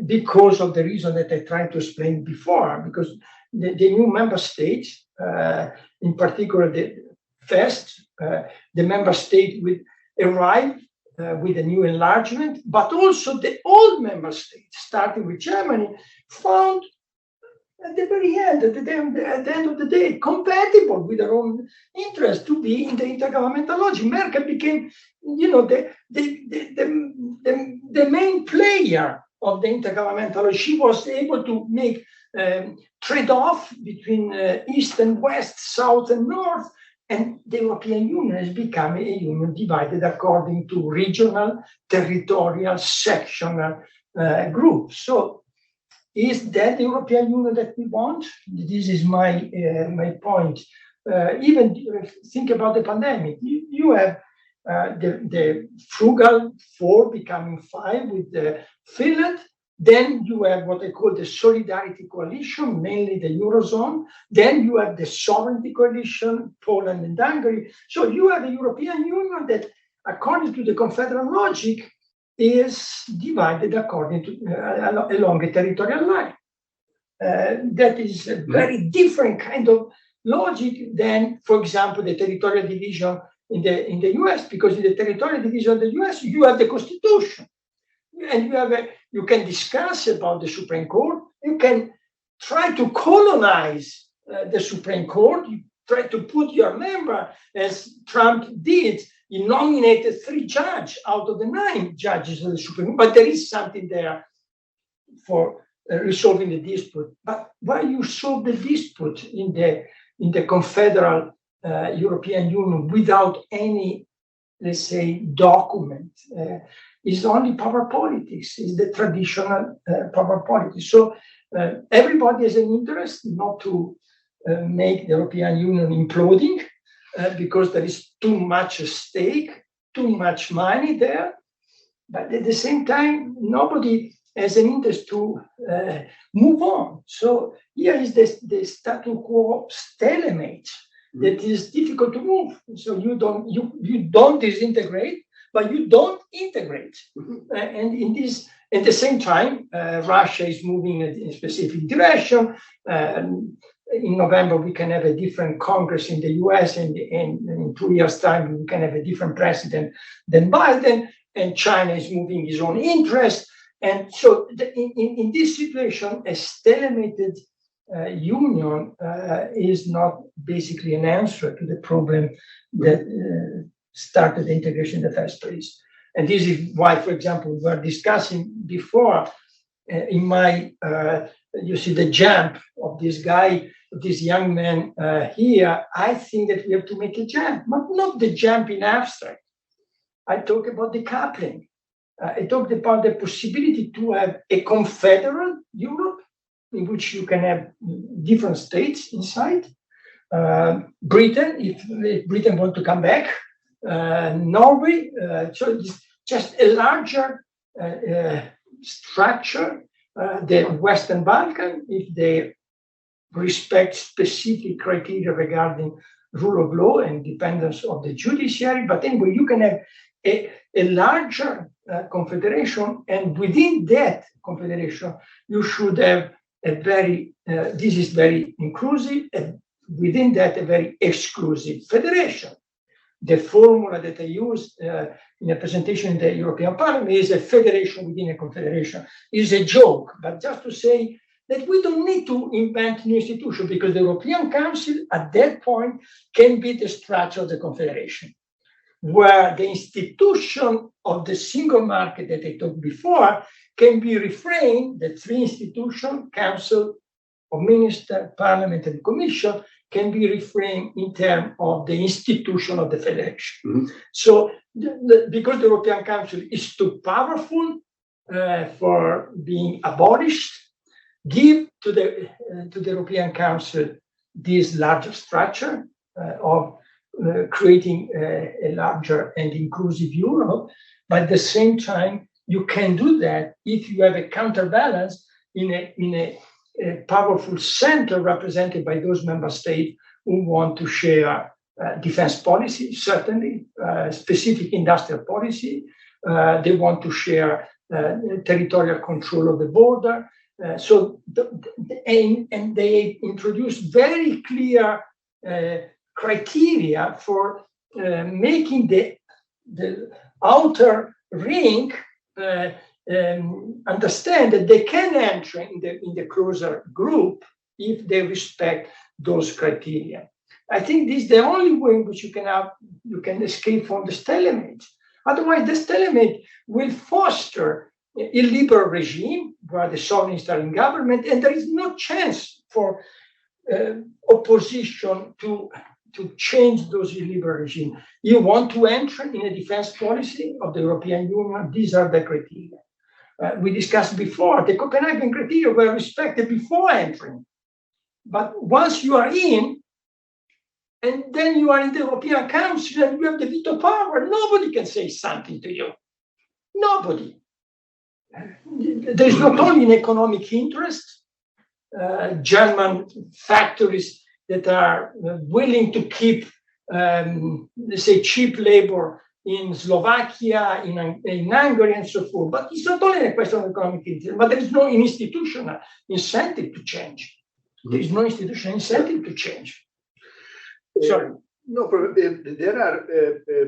because of the reason that I tried to explain before, because the new member states, in particular the member state with arrive with a new enlargement, but also the old member states, starting with Germany, found at the very end, at the end of the day, compatible with their own interest to be in the intergovernmental logic. Merkel became, the main player of the intergovernmental logic. She was able to make trade-off between East and West, South and North, and the European Union has become a union divided according to regional, territorial, sectional groups. So, is that the European Union that we want? This is my point. Even think about the pandemic. You have the frugal 4 becoming 5 with Finland. Then you have what I call the solidarity coalition, mainly the Eurozone. Then you have the sovereignty coalition, Poland and Hungary. So you have a European Union that, according to the confederal logic, is divided according to along a territorial line. That is a very different kind of logic than, for example, the territorial division in the US, because in the territorial division of the US, you have the Constitution. And you can discuss about the Supreme Court. You can try to colonize the Supreme Court. You try to put your member, as Trump did. He nominated 3 judges out of the 9 judges of the Supreme Court. But there is something there for resolving the dispute. But why you solve the dispute in the in the confederal European Union without any, let's say, document. Is only power politics, is the traditional power politics. So everybody has an interest not to make the European Union imploding because there is too much at stake, too much money there. But at the same time, nobody has an interest to move on. So here is the status quo stalemate that is difficult to move. So you don't disintegrate, but you don't integrate. And in this, at the same time, Russia is moving in a specific direction. In November, we can have a different Congress in the US, and in 2 years' time, we can have a different president than Biden, and China is moving its own interest. And so in this situation, a stalemated union is not basically an answer to the problem that started the integration in the first place. And this is why, for example, we were discussing before in my, you see the jump of this guy, this young man here. I think that we have to make a jump, but not the jump in abstract. I talk about decoupling. I talked about the possibility to have a confederal Europe in which you can have different states inside. Britain, if Britain wants to come back, Norway, so it's just a larger structure. The Western Balkan, if they respect specific criteria regarding rule of law and independence of the judiciary, but anyway, you can have a larger confederation, and within that confederation, you should have a very, this is very inclusive, and within that, a very exclusive federation. The formula that I used in a presentation in the European Parliament is a federation within a confederation. It's a joke, but just to say that we don't need to invent new institutions, because the European Council at that point can be the structure of the confederation, where the institution of the single market that I talked before can be reframed. The three institutions, Council of Ministers, Parliament, and Commission, can be reframed in terms of the institution of the federation. So, because the European Council is too powerful for being abolished, give to the European Council this larger structure of creating a larger and inclusive Europe. But at the same time, you can do that if you have a counterbalance in a powerful center represented by those member states who want to share defense policy, certainly, specific industrial policy. They want to share territorial control of the border. And they introduce very clear criteria for making the outer ring understand that they can enter in the closer group if they respect those criteria. I think this is the only way in which you can escape from the stalemate. Otherwise, the stalemate will foster a illiberal regime where the sovereignists are in government, and there is no chance for opposition to change those illiberal regimes. You want to enter in a defense policy of the European Union, these are the criteria. We discussed before, the Copenhagen criteria were respected before entering. But once you are in, and then you are in the European Council and you have the veto power, nobody can say something to you. Nobody. There is not only an economic interest, German factories that are willing to keep, let's say, cheap labor in Slovakia, in Hungary, and so forth. But it's not only a question of economic interest, but there is no institutional incentive to change. There is no institutional incentive to change. Sorry. No problem. There are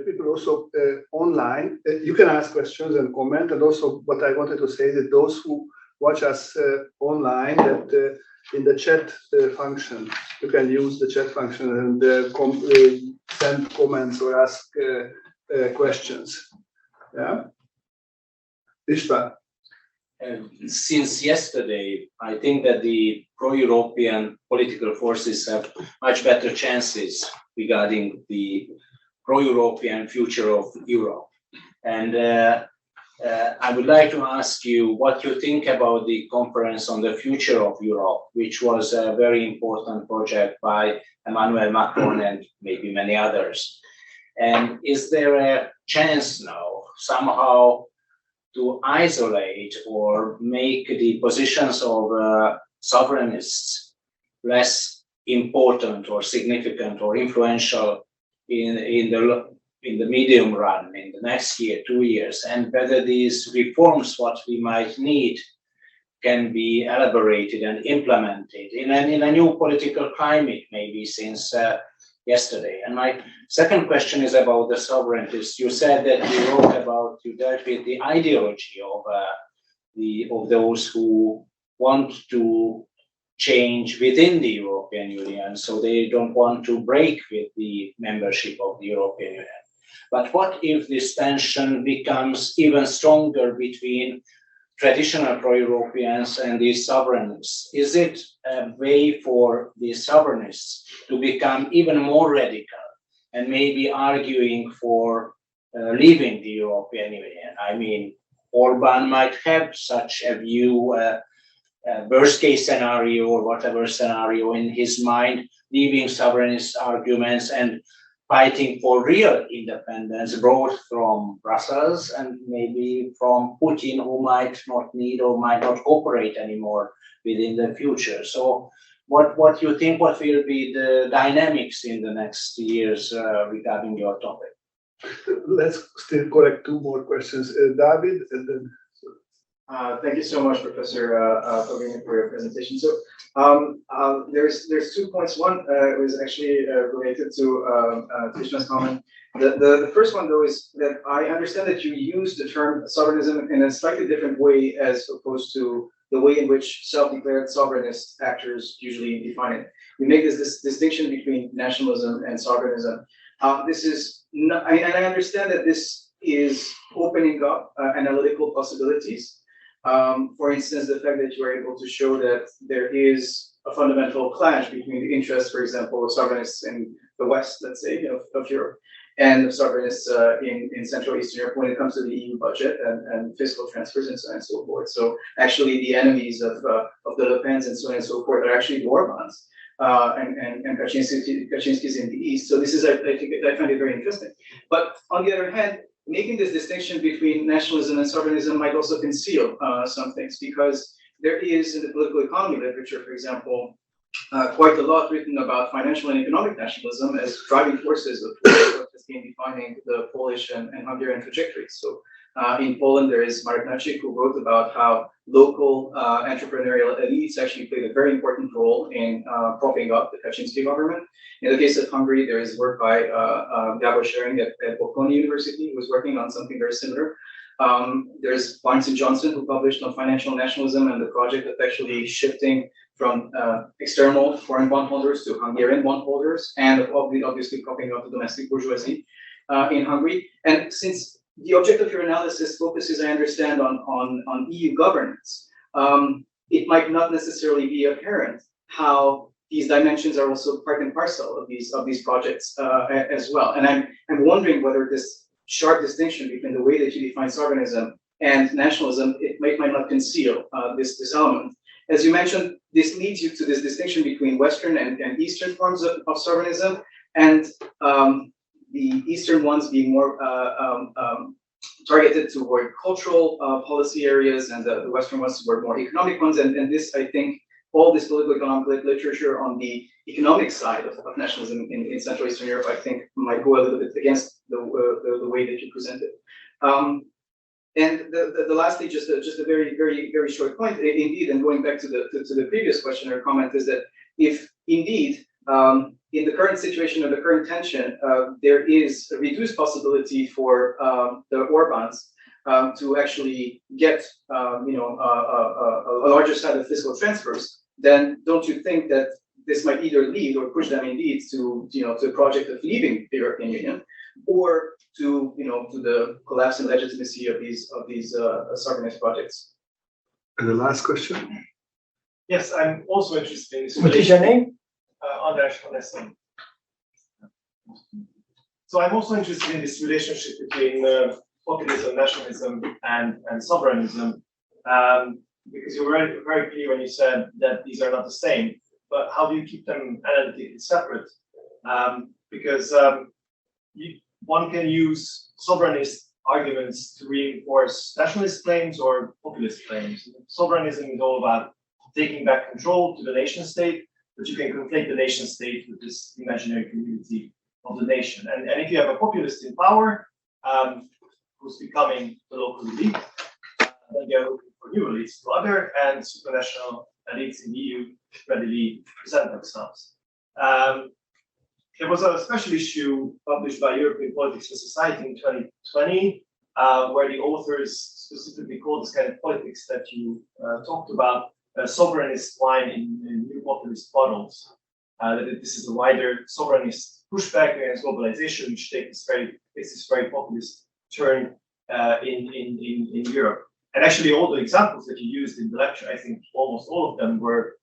people also online. You can ask questions and comment. And also, what I wanted to say that those who watch us online, that in the chat function, you can use the chat function and send comments or ask questions. Yeah, István. since yesterday, I think that the pro-European political forces have much better chances regarding the pro-European future of Europe. And I would like to ask you what you think about the conference on the future of Europe, which was a very important project by Emmanuel Macron and maybe many others. And is there a chance now somehow to isolate or make the positions of sovereignists less important or significant or influential in the medium run, in the next year, 2 years, and whether these reforms, what we might need, can be elaborated and implemented in a new political climate, maybe since yesterday. And my second question is about the sovereigntists. You said that you dealt with the ideology of those who want to change within the European Union, so they don't want to break with the membership of the European Union. But what if this tension becomes even stronger between traditional pro-Europeans and the sovereignists? Is it a way for the sovereignists to become even more radical and maybe arguing for leaving the European Union? I mean, Orban might have such a view, worst case scenario or whatever scenario in his mind, leaving sovereignist arguments and fighting for real independence, both from Brussels and maybe from Putin, who might not need or might not cooperate anymore within the future. So what you think, what will be the dynamics in the next years regarding your topic? Let's still collect two more questions. David, and then... Thank you so much, Professor Fabrini, for your presentation. So there's 2 points. One was actually related to Tishna's comment. The first one, though, is that I understand that you use the term sovereignism in a slightly different way as opposed to the way in which self-declared sovereignist actors usually define it. You make this distinction between nationalism and sovereignism. This is not, and I understand that this is opening up analytical possibilities. For instance, the fact that you are able to show that there is a fundamental clash between the interests, for example, of sovereignists in the West, let's say, of Europe, and of sovereignists in Central Eastern Europe when it comes to the EU budget and fiscal transfers and so on and so forth. So actually the enemies of the Le Pens and so on and so forth are actually the Orbans and Kaczynski's in the East. So this is, I find it very interesting. But on the other hand, making this distinction between nationalism and sovereignism might also conceal some things, because there is in the political economy literature, for example, quite a lot written about financial and economic nationalism as driving forces of what has been defining the Polish and Hungarian trajectories. So in Poland, there is Marek Nacik, who wrote about how local entrepreneurial elites actually played a very important role in propping up the Kaczynski government. In the case of Hungary, there is work by Gabor Schering at Bocconi University, who was working on something very similar. There's Barnes and Johnson, who published on financial nationalism and the project of actually shifting from external foreign bondholders to Hungarian bondholders, and obviously propping up the domestic bourgeoisie in Hungary. And since the object of your analysis focuses, I understand, on EU governance, it might not necessarily be apparent how these dimensions are also part and parcel of these projects as well. And I'm wondering whether this sharp distinction between the way that you define sovereignism and nationalism, it might not conceal this element. As you mentioned, this leads you to this distinction between Western and Eastern forms of sovereignism, and the Eastern ones being more targeted toward cultural policy areas, and the Western ones were more economic ones. And this, I think, all this political economic literature on the economic side of nationalism in Central Eastern Europe, I think, might go a little bit against the way that you present it. And the lastly, just a very, very, very short point, indeed, and going back to the previous question or comment, is that if indeed in the current situation or the current tension, there is a reduced possibility for the Orbans to actually get a larger set of fiscal transfers, then don't you think that this might either lead or push them indeed to a project of leaving the European Union, or to the collapse in legitimacy of these sovereignist projects? And the last question. Yes, I'm also interested in this. What is your name? András Honesson. So I'm also interested in this relationship between populism, nationalism, and sovereignism, because you were very, very clear when you said that these are not the same. But how do you keep them analytically separate? Because one can use sovereignist arguments to reinforce nationalist claims or populist claims. Sovereignism is all about taking back control to the nation state, but you can conflate the nation state with this imaginary community of the nation. And if you have a populist in power who's becoming the local elite, then you're looking for new elites to other and supranational elites in the EU readily present themselves. There was a special issue published by European Politics and Society in 2020, where the authors specifically called this kind of politics that you talked about sovereignist wine in new populist bottles. That this is a wider sovereignist pushback against globalization, which takes this very populist turn in Europe. And actually, all the examples that you used in the lecture, I think almost all of them were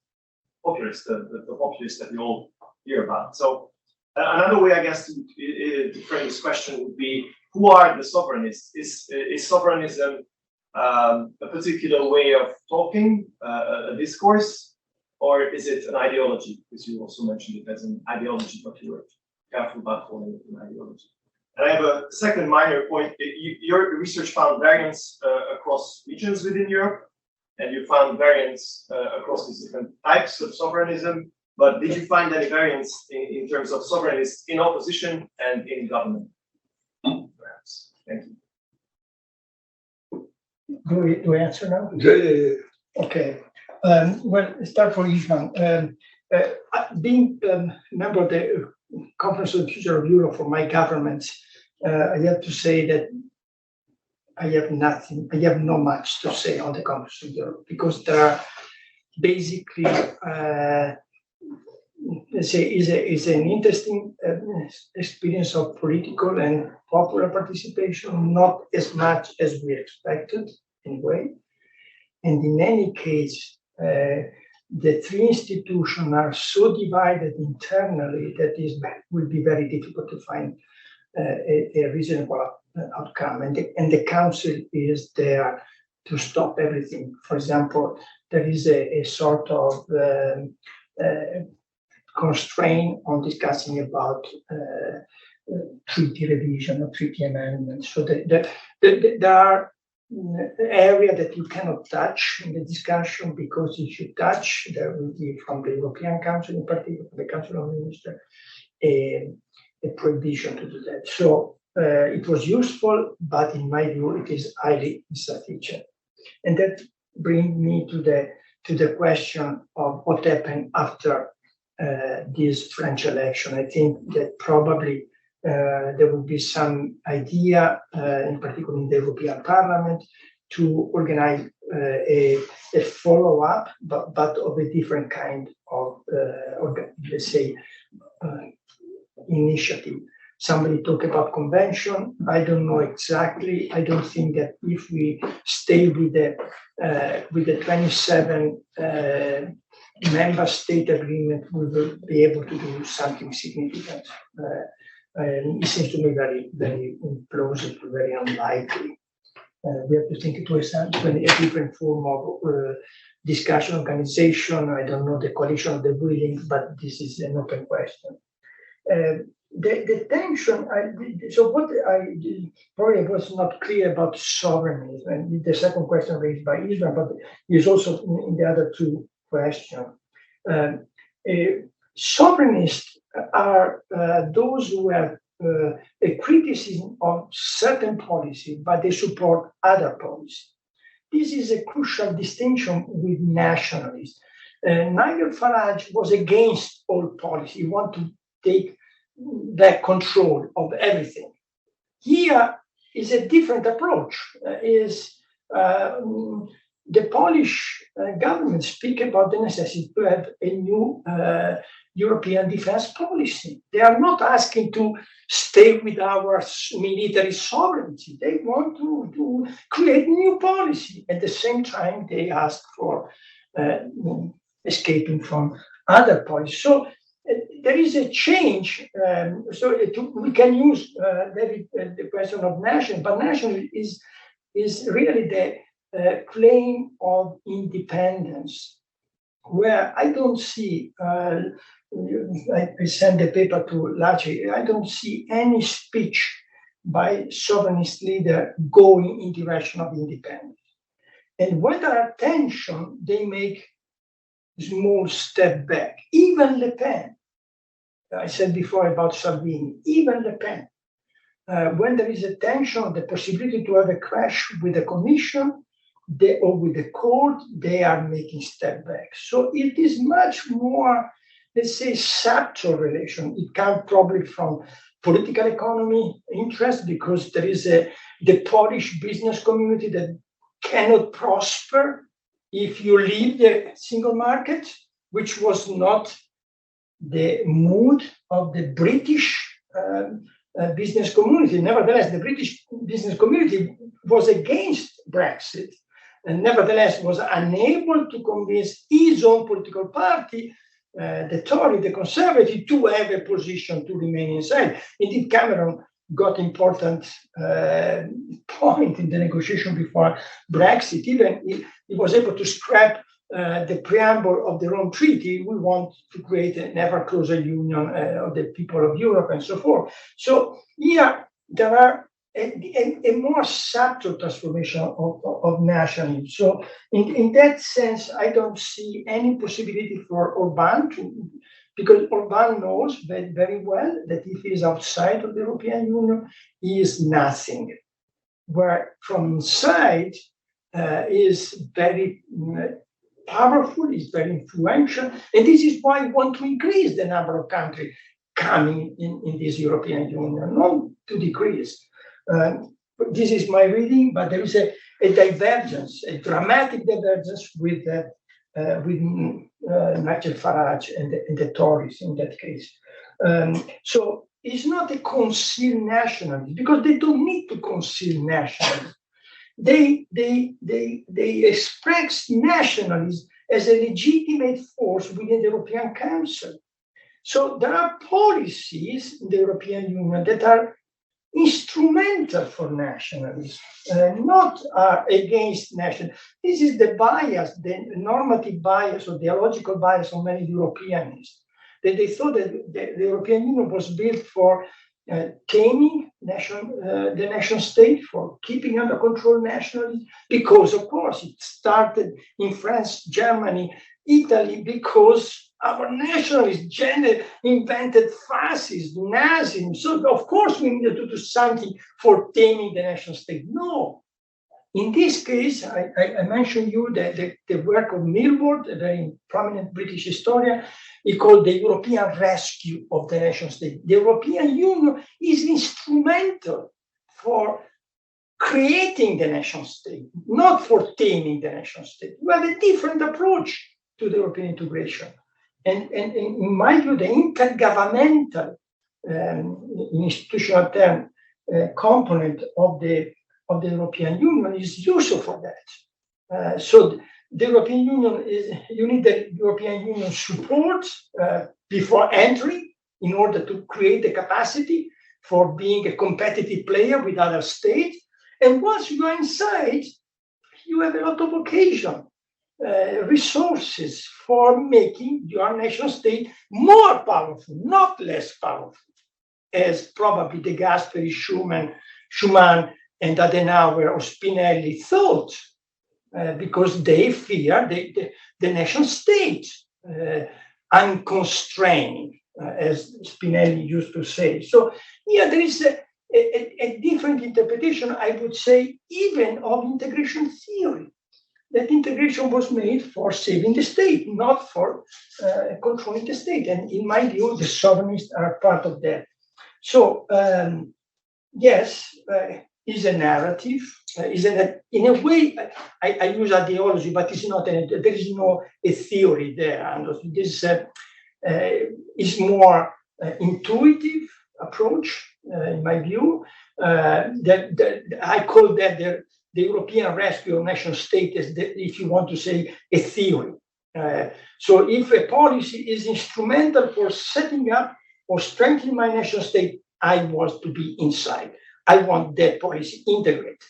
populist, the populists that we all hear about. So another way, I guess, to frame this question would be, who are the sovereignists? Is sovereignism a particular way of talking, a discourse, or is it an ideology? Because you also mentioned it as an ideology, but you were careful about calling it an ideology. And I have a second minor point. Your research found variance across regions within Europe, and you found variance across these different types of sovereignism. But did you find any variance in terms of sovereignists in opposition and in government? Perhaps. Thank you. Do we answer now? Yeah. Okay. Well, start for Isman. Being a member of the Conference on the Future of Europe for my government, I have to say that I have not much to say on the Conference of Europe, because there are basically, let's say, is an interesting experience of political and popular participation, not as much as we expected anyway. And in any case, the three institutions are so divided internally that it will be very difficult to find a reasonable outcome. And the Council is there to stop everything. For example, there is a sort of constraint on discussing about treaty revision or treaty amendment. So there are areas that you cannot touch in the discussion, because if you touch, there will be from the European Council, in particular, the Council of Ministers, a prohibition to do that. So it was useful, but in my view, it is highly insufficient. And that brings me to the question of what happened after this French election. I think that probably there will be some idea, in particular in the European Parliament, to organize a follow-up, but of a different kind of, let's say, initiative. Somebody talked about convention. I don't know exactly. I don't think that if we stay with the 27 member state agreement, we will be able to do something significant. It seems to me very, very implausible, very unlikely. We have to think to a different form of discussion, organization. I don't know the coalition of the willing, but this is an open question. The tension, so what I probably was not clear about sovereignism, and the second question raised by Islam, but is also in the other two questions. Sovereignists are those who have a criticism of certain policy, but they support other policy. This is a crucial distinction with nationalists. Nigel Farage was against all policy. He wanted to take back control of everything. Here is a different approach. the Polish government speak about the necessity to have a new European defense policy. They are not asking to stay with our military sovereignty. They want to create new policy. At the same time, they ask for escaping from other policies. So there is a change. We can use David, the question of national, but national is really the claim of independence, where I don't see. I sent the paper to Laci. I don't see any speech by sovereignist leader going in direction of independence. And when there are tensions, they make small step back. Even Le Pen, I said before about Salvini, even Le Pen, when there is a tension, the possibility to have a clash with the Commission or with the court, they are making step back. So it is much more, let's say, subtle relation. It comes probably from political economy interest, because there is the Polish business community that cannot prosper if you leave the single market, which was not the mood of the British business community. Nevertheless, the British business community was against Brexit, and nevertheless was unable to convince his own political party, the Tory, the Conservative, to have a position to remain inside. Indeed, Cameron got important point in the negotiation before Brexit. Even he was able to scrap the preamble of the Rome Treaty. We want to create an ever closer union of the people of Europe and so forth. So here there are a more subtle transformation of nationalism. So in that sense, I don't see any possibility for Orban to, because Orban knows very, very well that if he is outside of the European Union, he is nothing. Where from inside is very powerful, is very influential, and this is why we want to increase the number of countries coming in this European Union, not to decrease. This is my reading, but there is a divergence, a dramatic divergence with Nigel Farage and the Tories in that case. So it's not a concealed nationalism, because they don't need to conceal nationalism. They express nationalism as a legitimate force within the European Council. So there are policies in the European Union that are instrumental for nationalism, not against national. This is the bias, the normative bias or theological bias of many Europeanists, that they thought that the European Union was built for taming the nation state, for keeping under control nationalism, because of course it started in France, Germany, Italy, because our nationalists invented fascism, Nazism. So of course we needed to do something for taming the nation state. No. In this case, I mentioned you the work of Milward, a very prominent British historian. He called the European rescue of the nation state. The European Union is instrumental for creating the nation state, not for taming the nation state. We have a different approach to the European integration. And in my view, the intergovernmental institutional term component of the European Union is useful for that. So the European Union you need the European Union support before entry in order to create the capacity for being a competitive player with other states. And once you are inside, you have a lot of occasion, resources for making your nation state more powerful, not less powerful, as probably De Gasperi, Schuman, and Adenauer or Spinelli thought, because they fear the nation state unconstrained, as Spinelli used to say. So here there is a different interpretation, I would say, even of integration theory. That integration was made for saving the state, not for controlling the state. And in my view, the sovereignists are part of that. So yes, is a narrative. In a way, I use ideology, but it's not. There is no a theory there. And this is more intuitive approach, in my view. I call that the European rescue of national state, if you want to say, a theory. So if a policy is instrumental for setting up or strengthening my national state, I want to be inside. I want that policy integrated.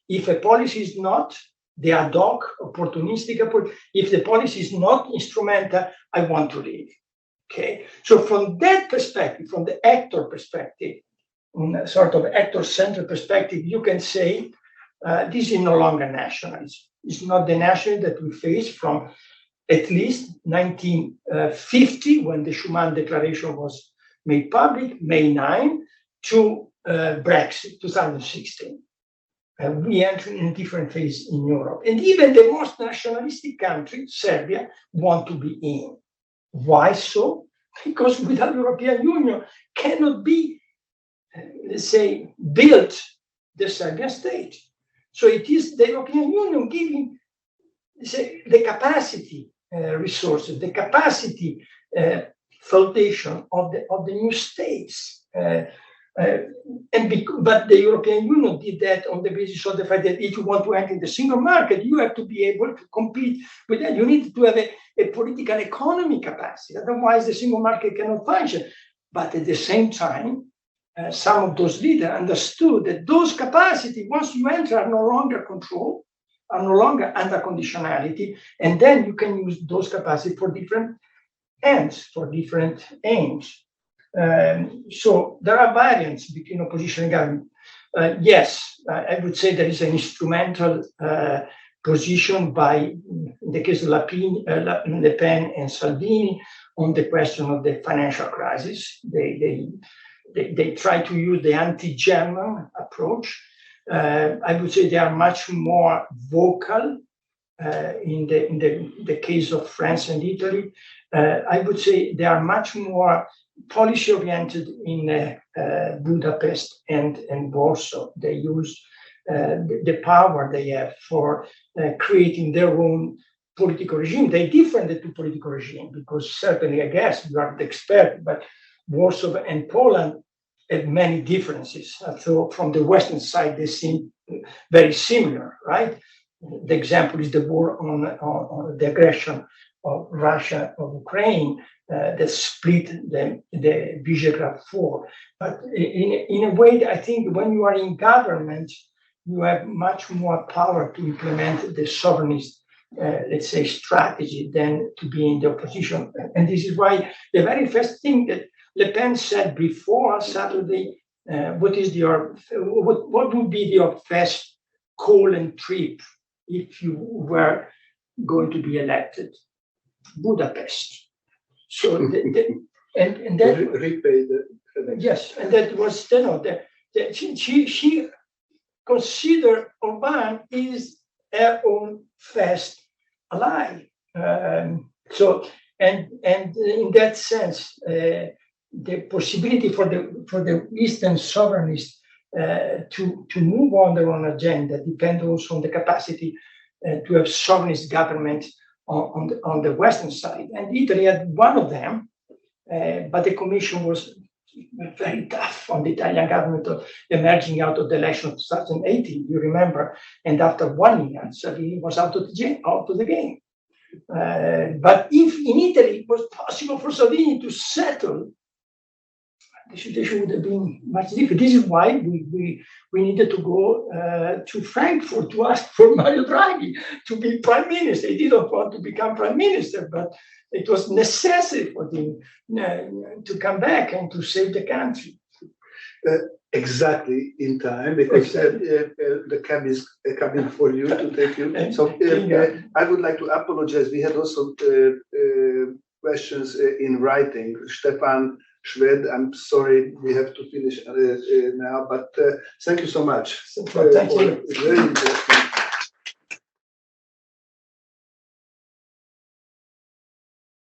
If a policy is not, the ad hoc, opportunistic approach, if the policy is not instrumental, I want to leave. Okay. So from that perspective, from the actor perspective, sort of actor-centered perspective, you can say this is no longer nationalism. It's not the nationalism that we face from at least 1950, when the Schuman Declaration was made public, May 9, to Brexit, 2016. We enter in a different phase in Europe. And even the most nationalistic country, Serbia, want to be in. Why so? Because without European Union cannot be, let's say, built the Serbian state. So it is the European Union giving, say, the capacity resources, the capacity foundation of the new states. But the European Union did that on the basis of the fact that if you want to enter the single market, you have to be able to compete with that. You need to have a political economy capacity. Otherwise, the single market cannot function. But at the same time, some of those leaders understood that those capacities, once you enter, are no longer controlled, are no longer under conditionality, and then you can use those capacities for different ends, for different aims. So there are variants between opposition and government. Yes, I would say there is an instrumental position by, in the case of Le Pen and Salvini, on the question of the financial crisis. They try to use the anti-German approach. I would say they are much more vocal in the case of France and Italy. I would say they are much more policy-oriented in Budapest and Warsaw. They use the power they have for creating their own political regime. They differ the two political regimes because certainly, I guess, you are the expert, but Warsaw and Poland have many differences. So from the Western side, they seem very similar, right? The example is the war on the aggression of Russia of Ukraine that split the Visegrad Four. But in a way, I think when you are in government, you have much more power to implement the sovereignist, let's say, strategy than to be in the opposition. And this is why the very first thing that Le Pen said before Saturday, what would be your first call and trip if you were going to be elected? Budapest. So and that repay the yes, and that was she considered Orban is her own first ally. So and in that sense, the possibility for the Eastern sovereignists to move on their own agenda depends also on the capacity to have sovereignist government on the Western side. And Italy had one of them, but the Commission was very tough on the Italian government emerging out of the election of 2018, you remember. And after 1 year, Salvini was out of the game. But if in Italy it was possible for Salvini to settle, the situation would have been much different. This is why we needed to go to Frankfurt to ask for Mario Draghi to be prime minister. He didn't want to become prime minister, but it was necessary for him to come back and to save the country. Exactly in time, because the cab is coming for you to take you. So I would like to apologize. We had also questions in writing. Stefan Schwed, I'm sorry, we have to finish now, but thank you so much. Thank you. Very interesting.